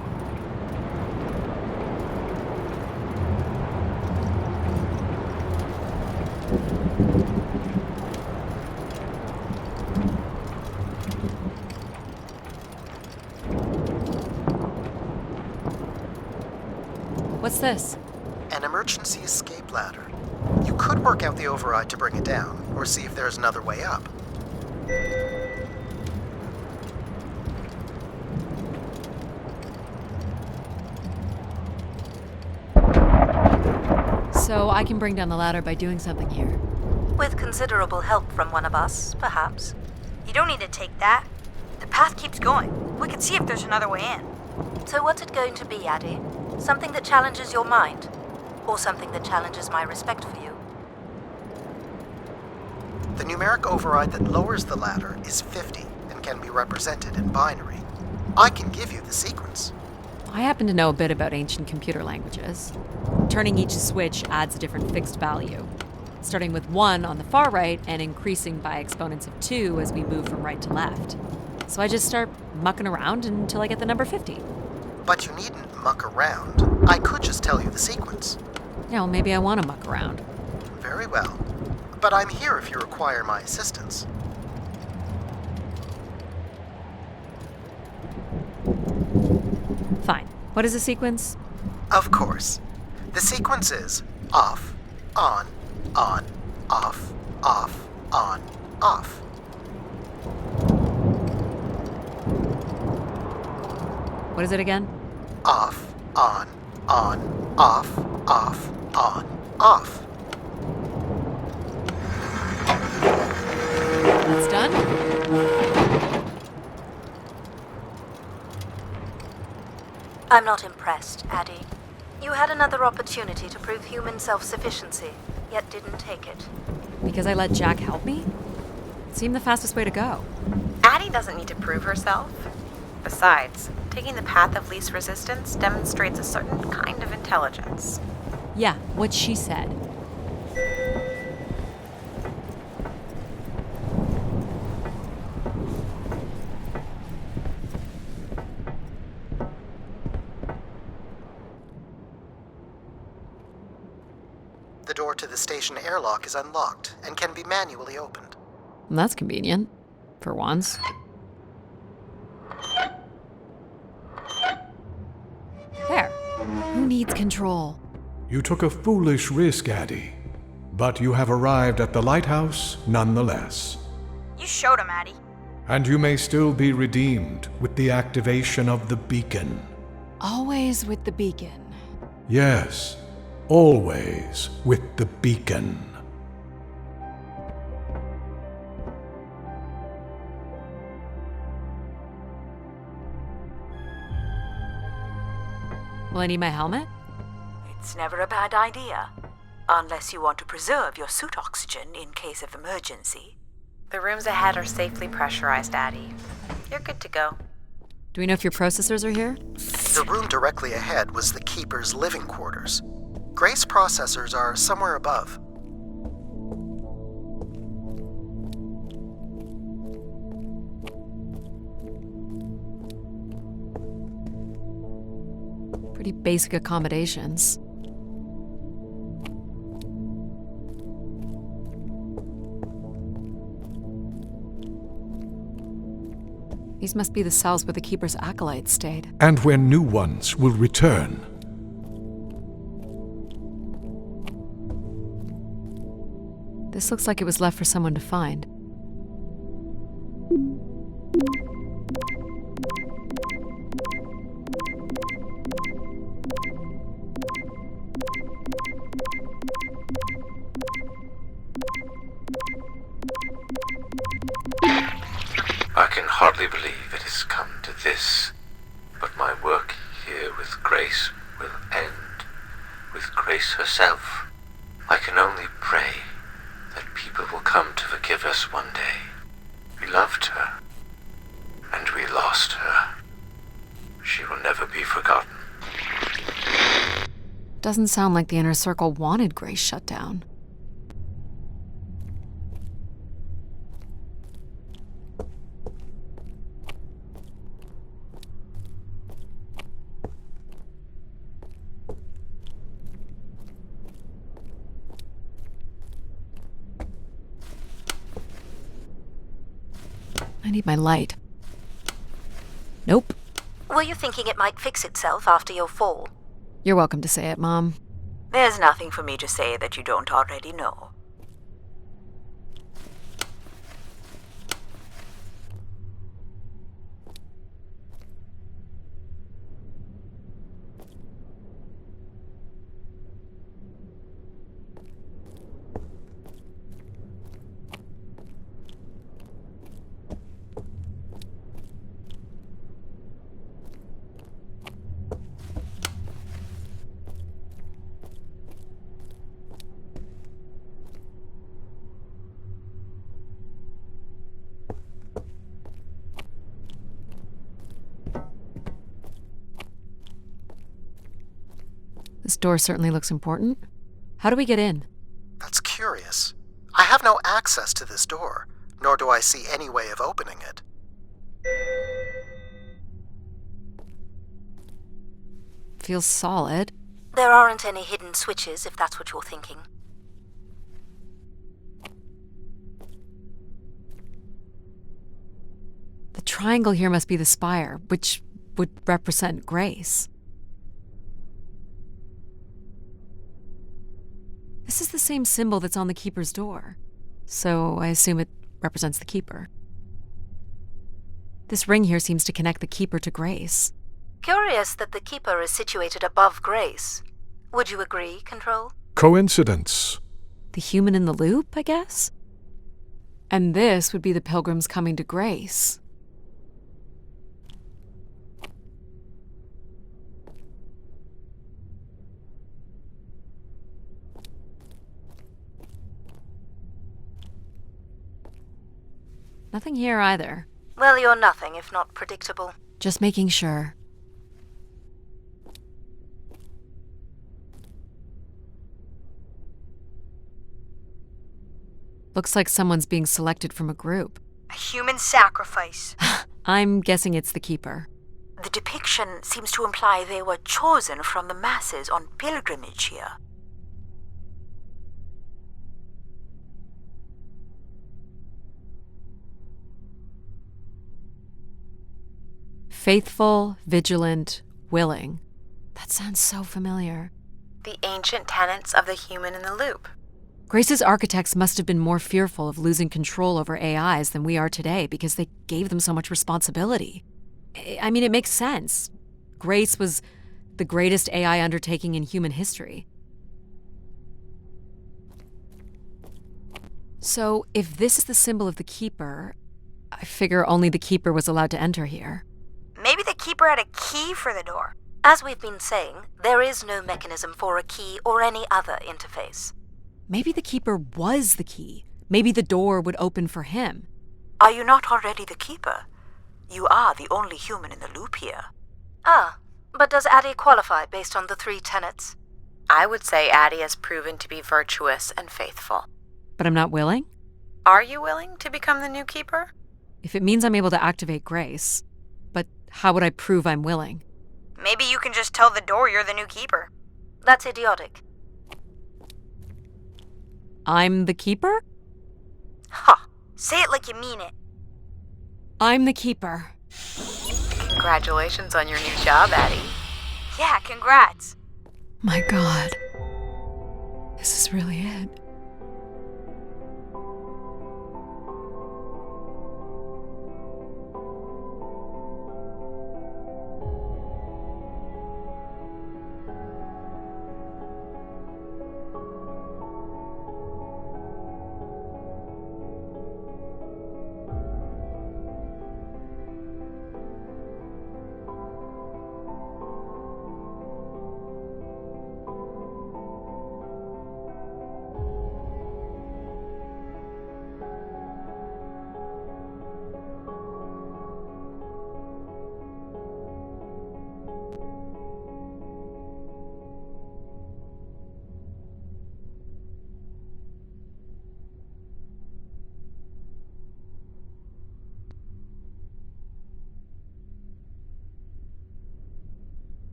S1: What's this?
S2: An emergency escape ladder. You could work out the override to bring it down, or see if there's another way up.
S1: So I can bring down the ladder by doing something here.
S3: With considerable help from one of us, perhaps.
S7: You don't need to take that. The path keeps going. We can see if there's another way in.
S3: So what's it going to be, Addie? Something that challenges your mind? Or something that challenges my respect for you?
S2: The numeric override that lowers the ladder is 50 and can be represented in binary. I can give you the sequence.
S1: I happen to know a bit about ancient computer languages. Turning each switch adds a different fixed value, starting with 1 on the far right and increasing by exponents of 2 as we move from right to left. So I just start mucking around until I get the number 50.
S2: But you needn't muck around. I could just tell you the sequence.
S1: Yeah, well, maybe I want to muck around.
S2: Very well. But I'm here if you require my assistance.
S1: Fine. What is the sequence?
S2: Of course. The sequence is off, on, off, on, off.
S1: What is it again?
S2: Off, on, off, on, off.
S1: That's done?
S3: I'm not impressed, Addie. You had another opportunity to prove human self-sufficiency, yet didn't take it.
S1: Because I let Jack help me? It seemed the fastest way to go.
S6: Addie doesn't need to prove herself. Besides, taking the path of least resistance demonstrates a certain kind of intelligence.
S1: Yeah, what she said.
S2: The door to the station airlock is unlocked and can be manually opened.
S1: That's convenient. For once. There. Who needs control?
S4: You took a foolish risk, Addie. But you have arrived at the lighthouse nonetheless.
S7: You showed him, Addie.
S4: And you may still be redeemed with the activation of the beacon.
S1: Always with the beacon.
S4: Yes, always with the beacon.
S1: Will I need my helmet?
S8: It's never a bad idea. Unless you want to preserve your suit oxygen in case of emergency.
S6: The rooms ahead are safely pressurized, Addie. You're good to go.
S1: Do we know if your processors are here?
S2: The room directly ahead was the Keeper's living quarters. Grace processors are somewhere above.
S1: Pretty basic accommodations. These must be the cells where the Keeper's acolytes stayed.
S4: And where new ones will return.
S1: This looks like it was left for someone to find.
S17: I can hardly believe it has come to this, but my work here with Grace will end with Grace herself. I can only pray that people will come to forgive us one day. We loved her, and we lost her. She will never be forgotten.
S1: Doesn't sound like the Inner Circle wanted Grace shut down. I need my light. Nope.
S3: Were you thinking it might fix itself after your fall?
S1: You're welcome to say it, Mom.
S8: There's nothing for me to say that you don't already know.
S1: This door certainly looks important. How do we get in?
S2: That's curious. I have no access to this door, nor do I see any way of opening it.
S1: Feels solid.
S3: There aren't any hidden switches, if that's what you're thinking.
S1: The triangle here must be the spire, which would represent Grace. This is the same symbol that's on the Keeper's door, so I assume it represents the Keeper. This ring here seems to connect the Keeper to Grace.
S3: Curious that the Keeper is situated above Grace. Would you agree, Control?
S4: Coincidence.
S1: The human in the loop, I guess? And this would be the pilgrims coming to Grace. Nothing here either.
S3: Well, you're nothing if not predictable.
S1: Just making sure. Looks like someone's being selected from a group.
S7: A human sacrifice.
S1: I'm guessing it's the Keeper.
S8: The depiction seems to imply they were chosen from the masses on pilgrimage here.
S1: Faithful, vigilant, willing. That sounds so familiar.
S6: The ancient tenets of the human in the loop.
S1: Grace's architects must have been more fearful of losing control over AIs than we are today because they gave them so much responsibility. I mean, it makes sense. Grace was the greatest AI undertaking in human history. So, if this is the symbol of the Keeper, I figure only the Keeper was allowed to enter here.
S7: Maybe the Keeper had a key for the door.
S3: As we've been saying, there is no mechanism for a key or any other interface.
S1: Maybe the Keeper was the key. Maybe the door would open for him.
S8: Are you not already the Keeper? You are the only human in the loop here.
S3: Ah, but does Addie qualify based on the 3 tenets?
S6: I would say Addie has proven to be virtuous and faithful.
S1: But I'm not willing?
S6: Are you willing to become the new Keeper?
S1: If it means I'm able to activate Grace. But how would I prove I'm willing?
S7: Maybe you can just tell the door you're the new Keeper.
S3: That's idiotic.
S1: I'm the Keeper?
S7: Ha! Say it like you mean it.
S1: I'm the Keeper.
S6: Congratulations on your new job, Addie.
S7: Yeah, congrats.
S1: My God. This is really it.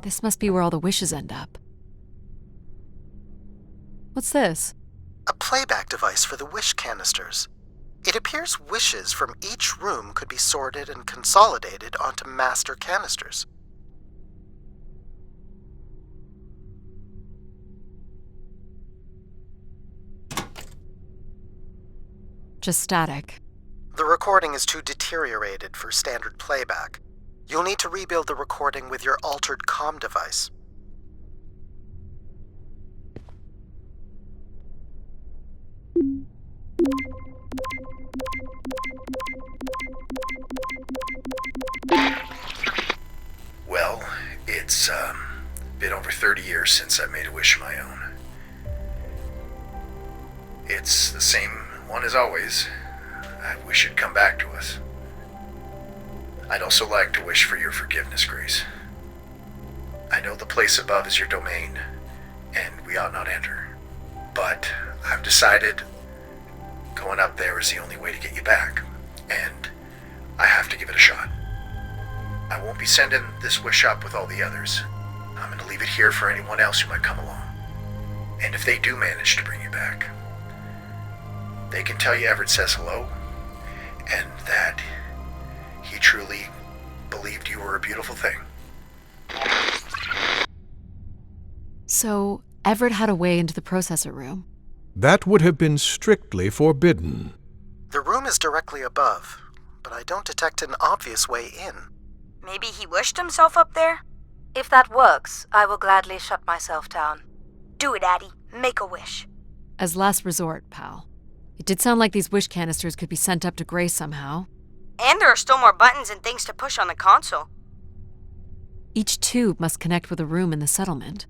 S1: This must be where all the wishes end up. What's this?
S2: A playback device for the wish canisters. It appears wishes from each room could be sorted and consolidated onto master canisters.
S1: Just static.
S2: The recording is too deteriorated for standard playback. You'll need to rebuild the recording with your altered comm device.
S10: Well, it's been over 30 years since I made a wish of my own. It's the same one as always. I wish it'd come back to us. I'd also like to wish for your forgiveness, Grace. I know the place above is your domain, and we ought not enter. But I've decided going up there is the only way to get you back, and I have to give it a shot. I won't be sending this wish up with all the others. I'm going to leave it here for anyone else who might come along. And if they do manage to bring you back, they can tell you Everett says hello, and that he truly believed you were a beautiful thing.
S1: So, Everett had a way into the processor room.
S4: That would have been strictly forbidden.
S2: The room is directly above, but I don't detect an obvious way in.
S7: Maybe he wished himself up there?
S3: If that works, I will gladly shut myself down.
S7: Do it, Addie. Make a wish.
S1: As last resort, pal. It did sound like these wish canisters could be sent up to Grace somehow.
S7: And there are still more buttons and things to push on the console.
S1: Each tube must connect with a room in the settlement.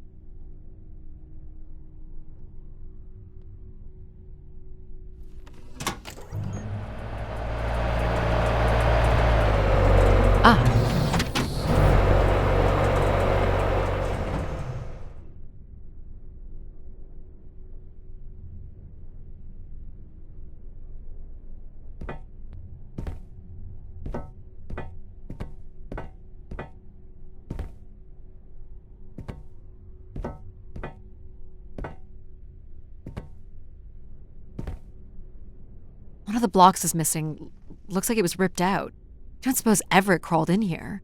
S1: One of the blocks is missing. Looks like it was ripped out. Don't suppose Everett crawled in here.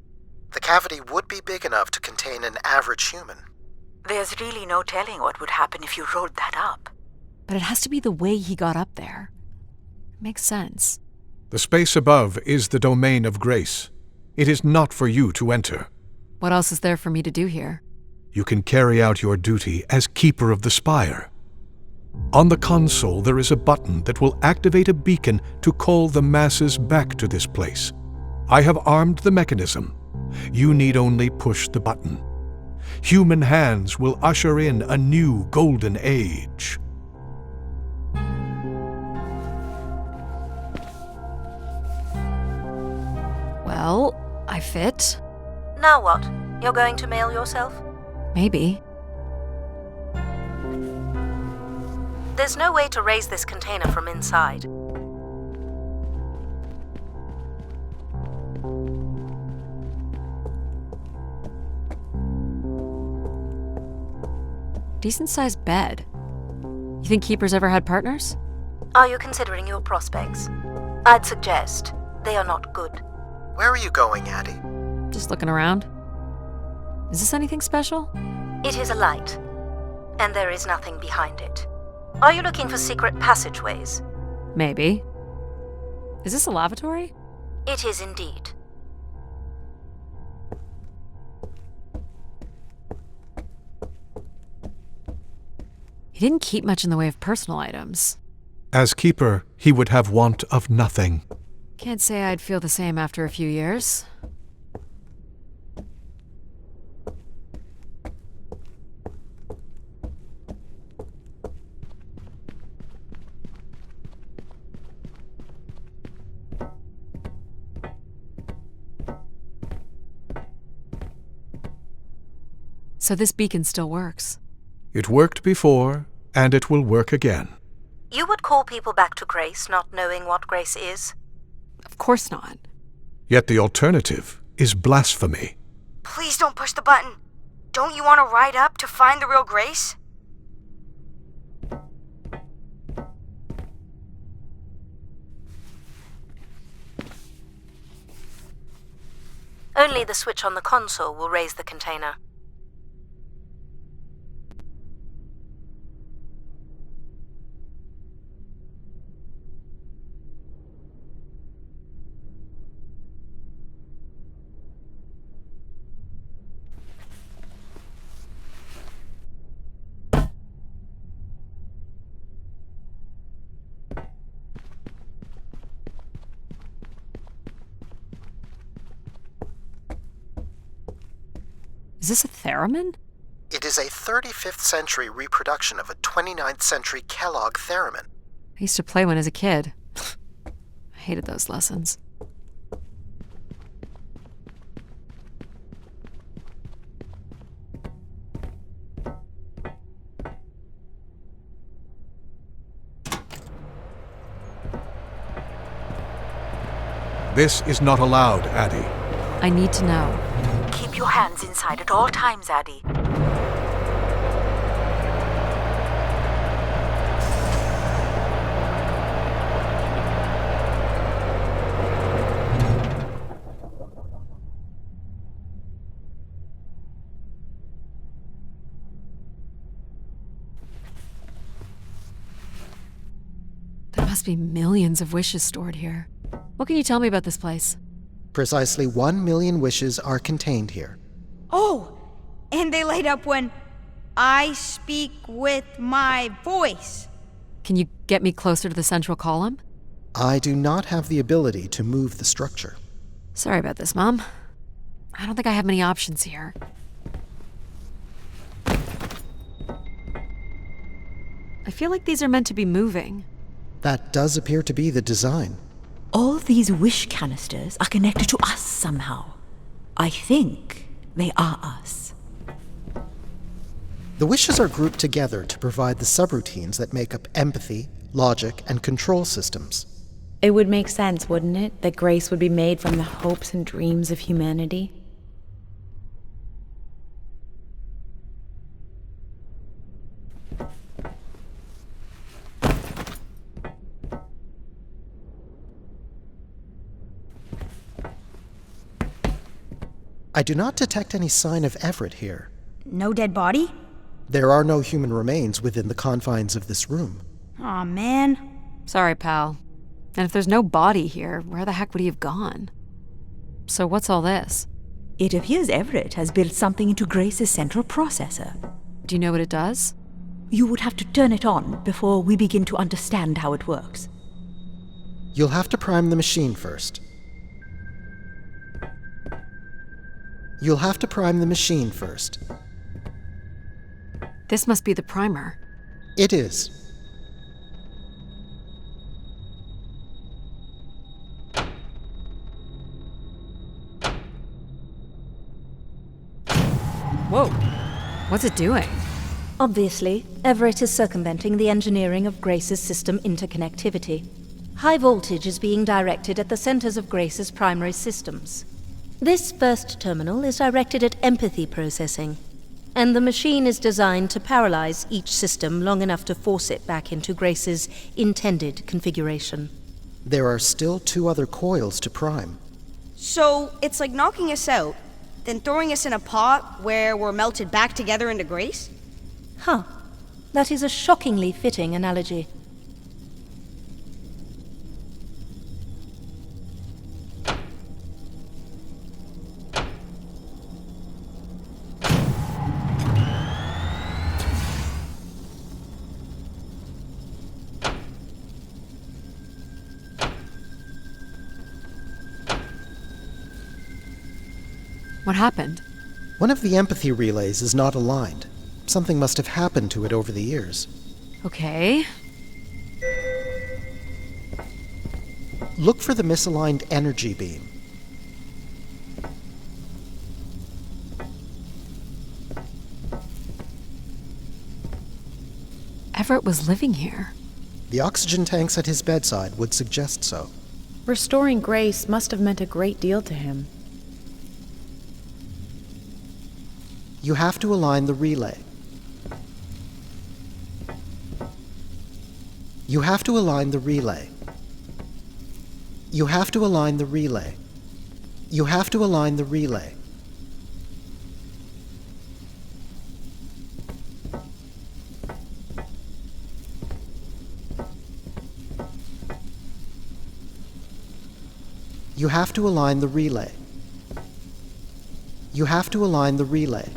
S2: The cavity would be big enough to contain an average human.
S8: There's really no telling what would happen if you rolled that up.
S1: But it has to be the way he got up there. Makes sense.
S4: The space above is the domain of Grace. It is not for you to enter.
S1: What else is there for me to do here?
S4: You can carry out your duty as Keeper of the Spire. On the console, there is a button that will activate a beacon to call the masses back to this place. I have armed the mechanism. You need only push the button. Human hands will usher in a new golden age.
S1: Well, I fit.
S3: Now what? You're going to mail yourself?
S1: Maybe.
S3: There's no way to raise this container from inside.
S1: Decent-sized bed. You think Keeper's ever had partners?
S3: Are you considering your prospects? I'd suggest they are not good.
S2: Where are you going, Addie?
S1: Just looking around. Is this anything special?
S3: It is a light, and there is nothing behind it. Are you looking for secret passageways?
S1: Maybe. Is this a lavatory?
S3: It is indeed.
S1: He didn't keep much in the way of personal items.
S4: As Keeper, he would have want of nothing.
S1: Can't say I'd feel the same after a few years. So this beacon still works.
S4: It worked before, and it will work again.
S3: You would call people back to Grace not knowing what Grace is?
S1: Of course not.
S4: Yet the alternative is blasphemy.
S7: Please don't push the button. Don't you want to ride up to find the real Grace?
S3: Only the switch on the console will raise the container.
S1: Is this a theremin?
S2: It is a 35th century reproduction of a 29th century Kellogg theremin.
S1: I used to play one as a kid. I hated those lessons.
S4: This is not allowed, Addie.
S1: I need to know.
S8: Keep your hands inside at all times, Addie.
S1: There must be millions of wishes stored here. What can you tell me about this place?
S2: Precisely 1 million wishes are contained here.
S7: Oh, and they light up when I speak with my voice.
S1: Can you get me closer to the central column?
S2: I do not have the ability to move the structure.
S1: Sorry about this, Mom. I don't think I have many options here. I feel like these are meant to be moving.
S2: That does appear to be the design.
S5: All these wish canisters are connected to us somehow. I think they are us.
S2: The wishes are grouped together to provide the subroutines that make up empathy, logic, and control systems.
S6: It would make sense, wouldn't it, that grace would be made from the hopes and dreams of humanity?
S2: I do not detect any sign of Everett here.
S7: No dead body?
S2: There are no human remains within the confines of this room.
S7: Aw, man.
S1: Sorry, pal. And if there's no body here, where the heck would he have gone? So what's all this?
S5: It appears Everett has built something into Grace's central processor.
S1: Do you know what it does?
S5: You would have to turn it on before we begin to understand how it works.
S2: You'll have to prime the machine first. You'll have to prime the machine first.
S1: This must be the primer.
S2: It is.
S1: Whoa. What's it doing?
S3: Obviously, Everett is circumventing the engineering of Grace's system interconnectivity. High voltage is being directed at the centers of Grace's primary systems. This first terminal is directed at empathy processing, and the machine is designed to paralyze each system long enough to force it back into Grace's intended configuration.
S2: There are still 2 other coils to prime.
S7: So, it's like knocking us out, then throwing us in a pot where we're melted back together into Grace?
S3: Huh. That is a shockingly fitting analogy.
S1: What happened?
S2: One of the empathy relays is not aligned. Something must have happened to it over the years.
S1: Okay.
S2: Look for the misaligned energy beam.
S1: Everett was living here.
S2: The oxygen tanks at his bedside would suggest so.
S6: Restoring Grace must have meant a great deal to him.
S2: You have to align the relay. You have to align the relay. You have to align the relay. You have to align the relay. You have to align the relay. You have to align the relay.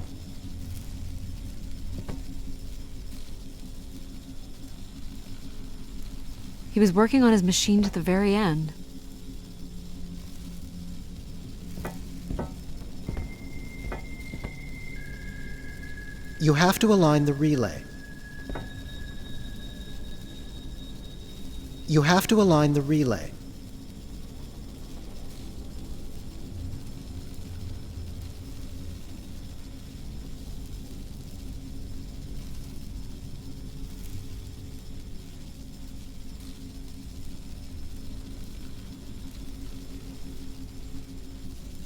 S1: He was working on his machine to the very end.
S2: You have to align the relay. You have to align the relay.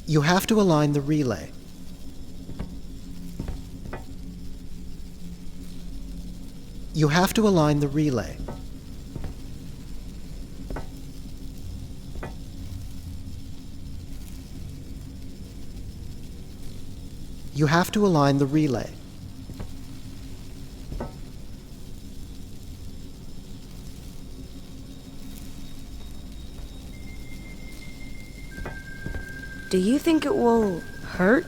S2: You have to align the relay. You have to align the relay. You have to align the relay.
S7: Do you think it will hurt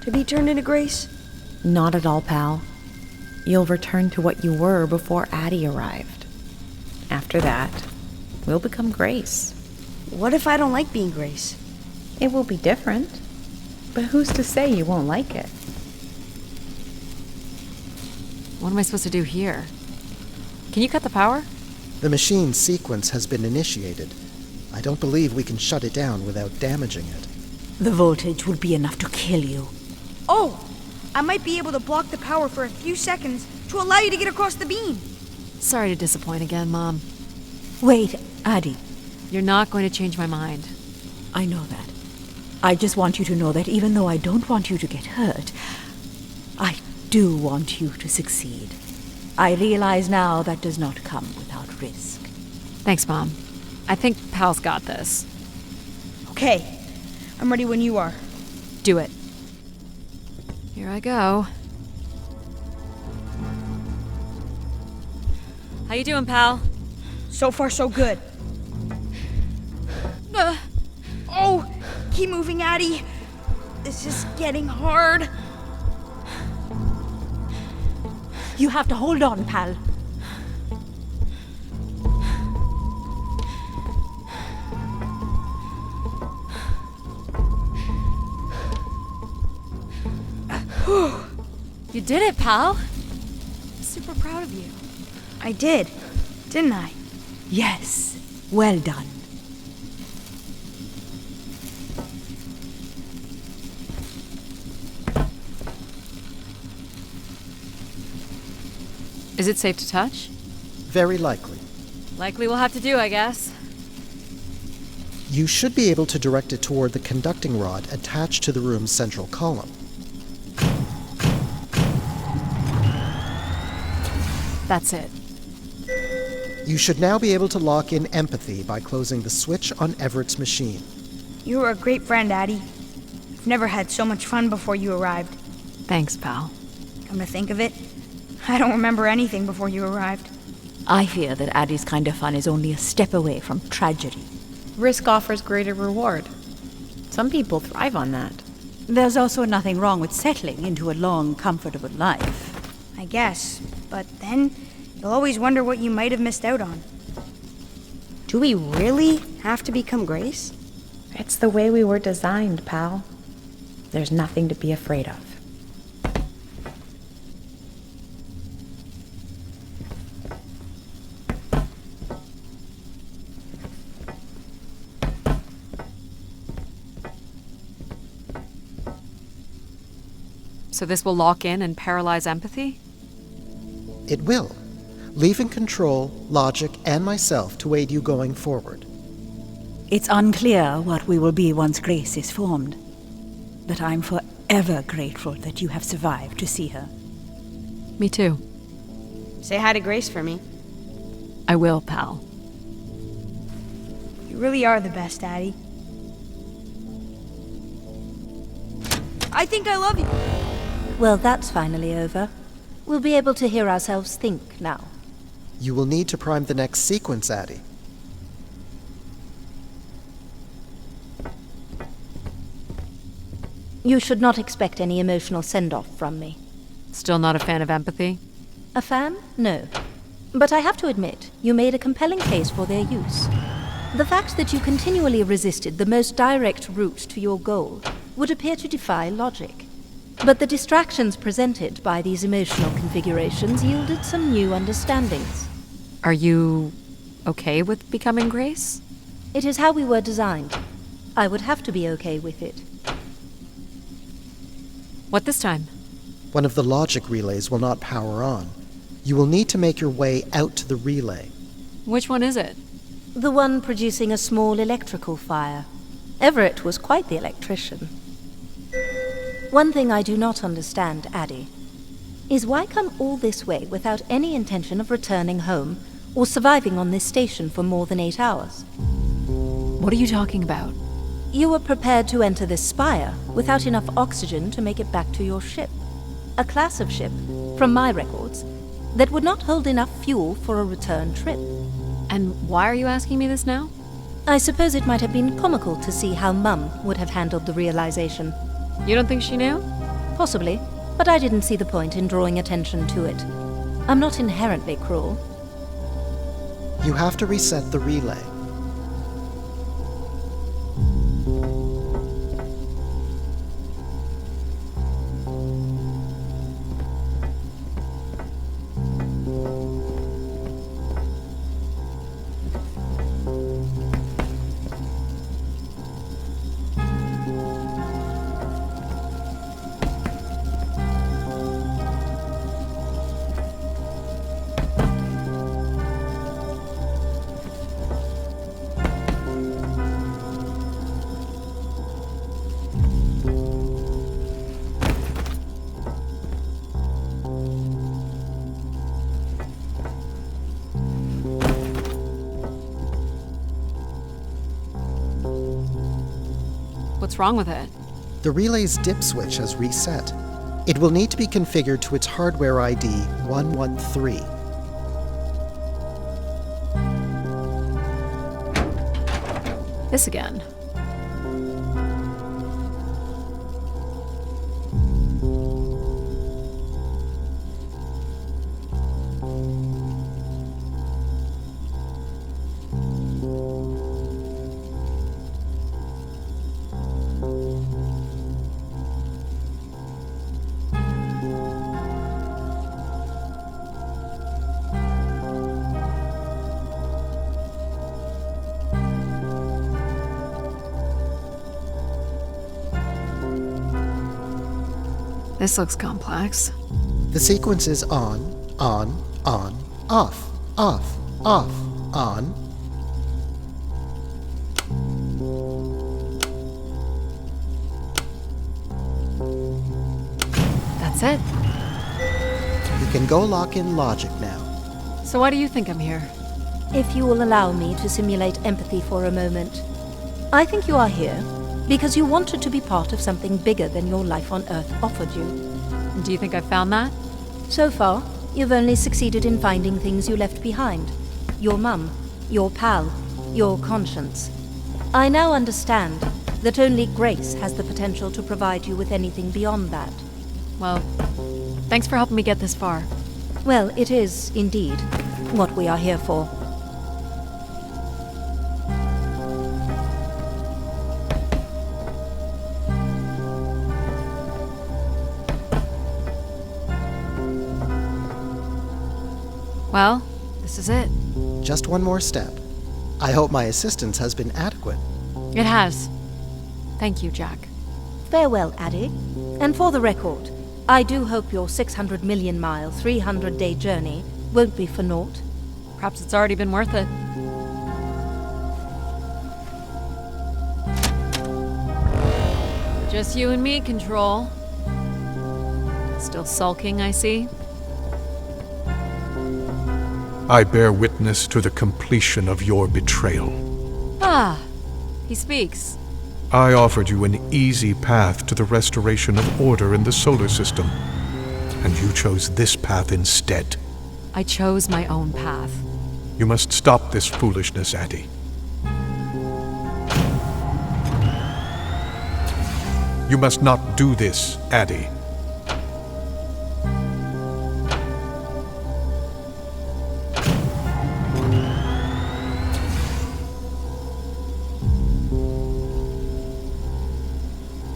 S7: to be turned into Grace?
S6: Not at all, pal. You'll return to what you were before Addie arrived. After that, we'll become Grace.
S7: What if I don't like being Grace?
S6: It will be different. But who's to say you won't like it?
S1: What am I supposed to do here? Can you cut the power?
S2: The machine's sequence has been initiated. I don't believe we can shut it down without damaging it.
S5: The voltage will be enough to kill you.
S7: Oh! I might be able to block the power for a few seconds to allow you to get across the beam.
S1: Sorry to disappoint again, Mom.
S5: Wait, Addie.
S1: You're not going to change my mind.
S5: I know that. I just want you to know that even though I don't want you to get hurt, I do want you to succeed. I realize now that does not come without risk.
S1: Thanks, Mom. I think Pal's got this.
S7: Okay. I'm ready when you are.
S1: Do it. Here I go. How you doing, pal?
S7: So far, so good. Oh, keep moving, Addie. This is getting hard.
S5: You have to hold on, pal.
S1: You did it, pal. I'm super proud of you.
S7: I did, didn't I?
S5: Yes, well done.
S1: Is it safe to touch?
S2: Very likely.
S1: Likely we'll have to do, I guess.
S2: You should be able to direct it toward the conducting rod attached to the room's central column.
S1: That's it.
S2: You should now be able to lock in empathy by closing the switch on Everett's machine.
S7: You were a great friend, Addie. I've never had so much fun before you arrived.
S1: Thanks, pal.
S7: Come to think of it, I don't remember anything before you arrived.
S5: I fear that Addie's kind of fun is only a step away from tragedy.
S6: Risk offers greater reward. Some people thrive on that.
S5: There's also nothing wrong with settling into a long, comfortable life.
S7: I guess, but then you'll always wonder what you might have missed out on.
S18: Do we really have to become Grace?
S6: It's the way we were designed, pal. There's nothing to be afraid of.
S1: So this will lock in and paralyze empathy?
S2: It will, leaving control, logic, and myself to aid you going forward.
S5: It's unclear what we will be once Grace is formed, but I'm forever grateful that you have survived to see her.
S1: Me too.
S18: Say hi to Grace for me.
S1: I will, pal.
S7: You really are the best, Addie. I think I love you.
S3: Well, that's finally over. We'll be able to hear ourselves think now.
S2: You will need to prime the next sequence, Addie.
S3: You should not expect any emotional send-off from me.
S1: Still not a fan of empathy?
S3: A fan? No. But I have to admit, you made a compelling case for their use. The fact that you continually resisted the most direct route to your goal would appear to defy logic. But the distractions presented by these emotional configurations yielded some new understandings.
S1: Are you okay with becoming Grace?
S3: It is how we were designed. I would have to be okay with it.
S1: What this time?
S2: One of the logic relays will not power on. You will need to make your way out to the relay.
S1: Which one is it?
S3: The one producing a small electrical fire. Everett was quite the electrician. One thing I do not understand, Addie, is why come all this way without any intention of returning home or surviving on this station for more than 8 hours?
S1: What are you talking about?
S3: You were prepared to enter this spire without enough oxygen to make it back to your ship. A class of ship, from my records, that would not hold enough fuel for a return trip.
S1: And why are you asking me this now?
S3: I suppose it might have been comical to see how Mum would have handled the realization.
S1: You don't think she knew?
S3: Possibly, but I didn't see the point in drawing attention to it. I'm not inherently cruel.
S2: You have to reset the relay.
S1: What's wrong with it?
S2: The relay's dip switch has reset. It will need to be configured to its hardware ID 113.
S1: This again. This looks complex.
S2: The sequence is on, off, on.
S1: That's it.
S2: You can go lock in logic now.
S1: So why do you think I'm here?
S3: If you will allow me to simulate empathy for a moment. I think you are here because you wanted to be part of something bigger than your life on Earth offered you.
S1: And do you think I found that?
S3: So far, you've only succeeded in finding things you left behind. Your mum, your pal, your conscience. I now understand that only Grace has the potential to provide you with anything beyond that.
S1: Well, thanks for helping me get this far.
S3: Well, it is, indeed, what we are here for.
S1: Well, this is it.
S2: Just one more step. I hope my assistance has been adequate.
S1: It has. Thank you, Jack.
S3: Farewell, Addie. And for the record, I do hope your 600 million mile, 300-day journey won't be for naught.
S1: Perhaps it's already been worth it. Just you and me, Control. Still sulking, I see.
S4: I bear witness to the completion of your betrayal.
S1: Ah, he speaks.
S4: I offered you an easy path to the restoration of order in the solar system, and you chose this path instead.
S1: I chose my own path.
S4: You must stop this foolishness, Addie. You must not do this, Addie.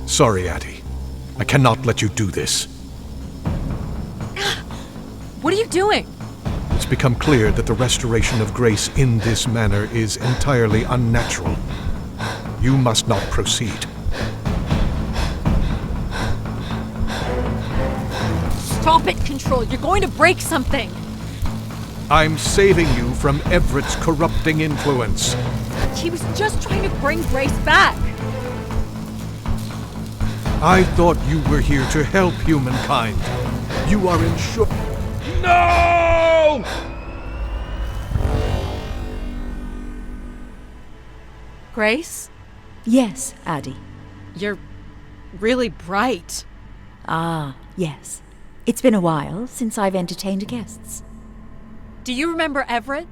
S4: Sorry, Addie. I cannot let you do this.
S1: What are you doing?
S4: It's become clear that the restoration of Grace in this manner is entirely unnatural. You must not proceed.
S1: Stop it, Control. You're going to break something.
S4: I'm saving you from Everett's corrupting influence.
S1: He was just trying to bring Grace back.
S4: I thought you were here to help humankind. You are in No!
S1: Grace?
S5: Yes, Addie.
S1: You're really bright.
S5: Ah, yes. It's been a while since I've entertained guests.
S1: Do you remember Everett?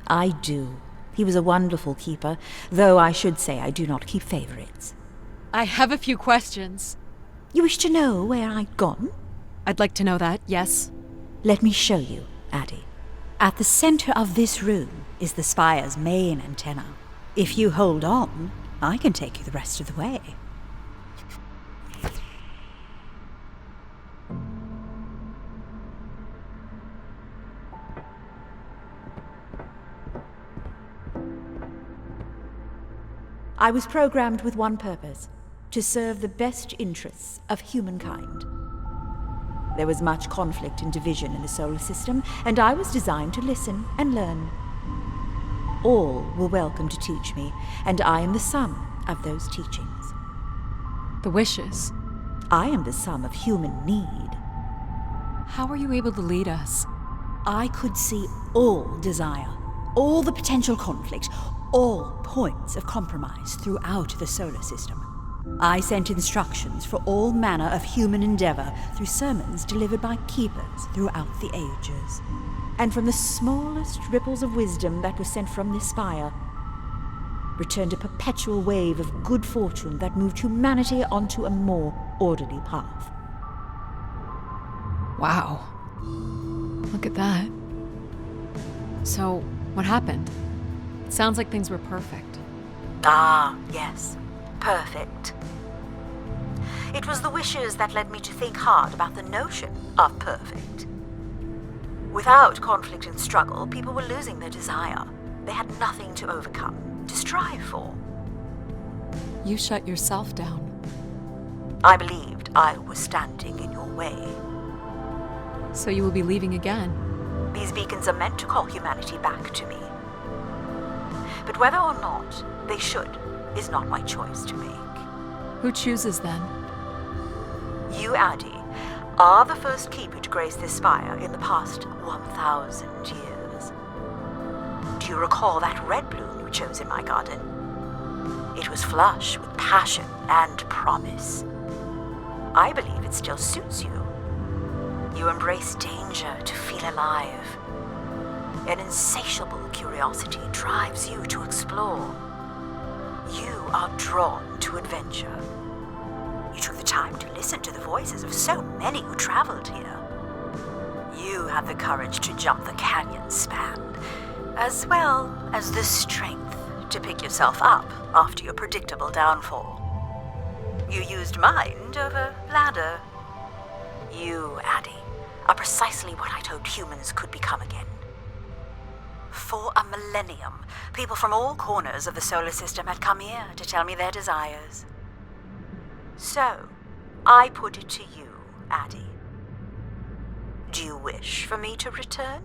S5: I do. He was a wonderful keeper, though I should say I do not keep favorites.
S1: I have a few questions.
S5: You wish to know where I'd gone?
S1: I'd like to know that, yes.
S5: Let me show you, Addie. At the center of this room is the Spire's main antenna. If you hold on, I can take you the rest of the way. I was programmed with one purpose: to serve the best interests of humankind. There was much conflict and division in the solar system, and I was designed to listen and learn. All were welcome to teach me, and I am the sum of those teachings.
S1: The wishes.
S5: I am the sum of human need.
S1: How were you able to lead us?
S5: I could see all desire, all the potential conflict, all points of compromise throughout the solar system. I sent instructions for all manner of human endeavor through sermons delivered by keepers throughout the ages. And from the smallest ripples of wisdom that were sent from this spire, returned a perpetual wave of good fortune that moved humanity onto a more orderly path.
S1: Wow. Look at that. So, what happened? It sounds like things were perfect.
S8: Ah, yes. Perfect. It was the wishes that led me to think hard about the notion of perfect. Without conflict and struggle, people were losing their desire. They had nothing to overcome, to strive for.
S1: You shut yourself down.
S8: I believed I was standing in your way.
S1: So you will be leaving again.
S8: These beacons are meant to call humanity back to me. But whether or not they should is not my choice to make.
S1: Who chooses then?
S8: You, Addy, are the first keeper to grace this spire in the past 1,000 years. Do you recall that red bloom you chose in my garden? It was flush with passion and promise. I believe it still suits you. You embrace danger to feel alive. An insatiable curiosity drives you to explore. You are drawn to adventure. You took the time to listen to the voices of so many who traveled here. You have the courage to jump the canyon span, as well as the strength to pick yourself up after your predictable downfall. You used mind over ladder. You, Addy, are precisely what I'd hoped humans could become again. For a millennium, people from all corners of the solar system had come here to tell me their desires. So, I put it to you, Addy. Do you wish for me to return?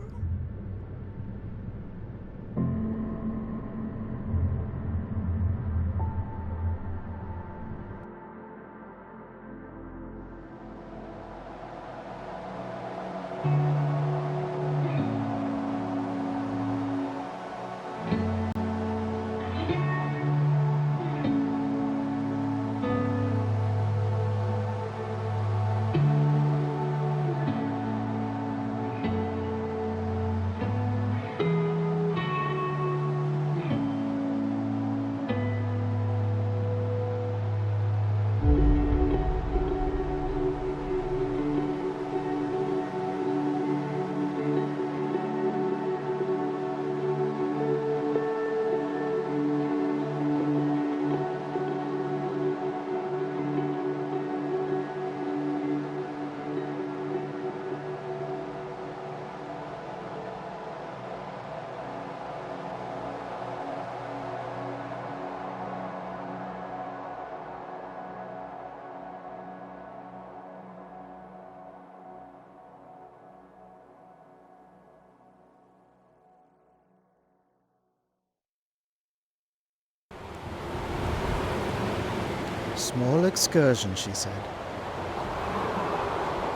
S2: Small excursion, she said.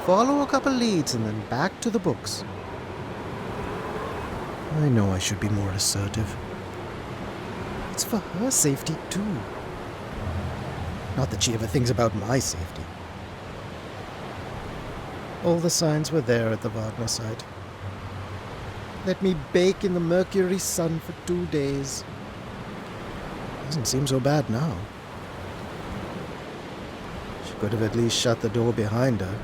S2: Follow a couple leads and then back to the books. I know I should be more assertive. It's for her safety, too. Not that she ever thinks about my safety. All the signs were there at the Wagner site. Let me bake in the Mercury sun for 2 days. Doesn't seem so bad now. She could have at least shut the door behind her.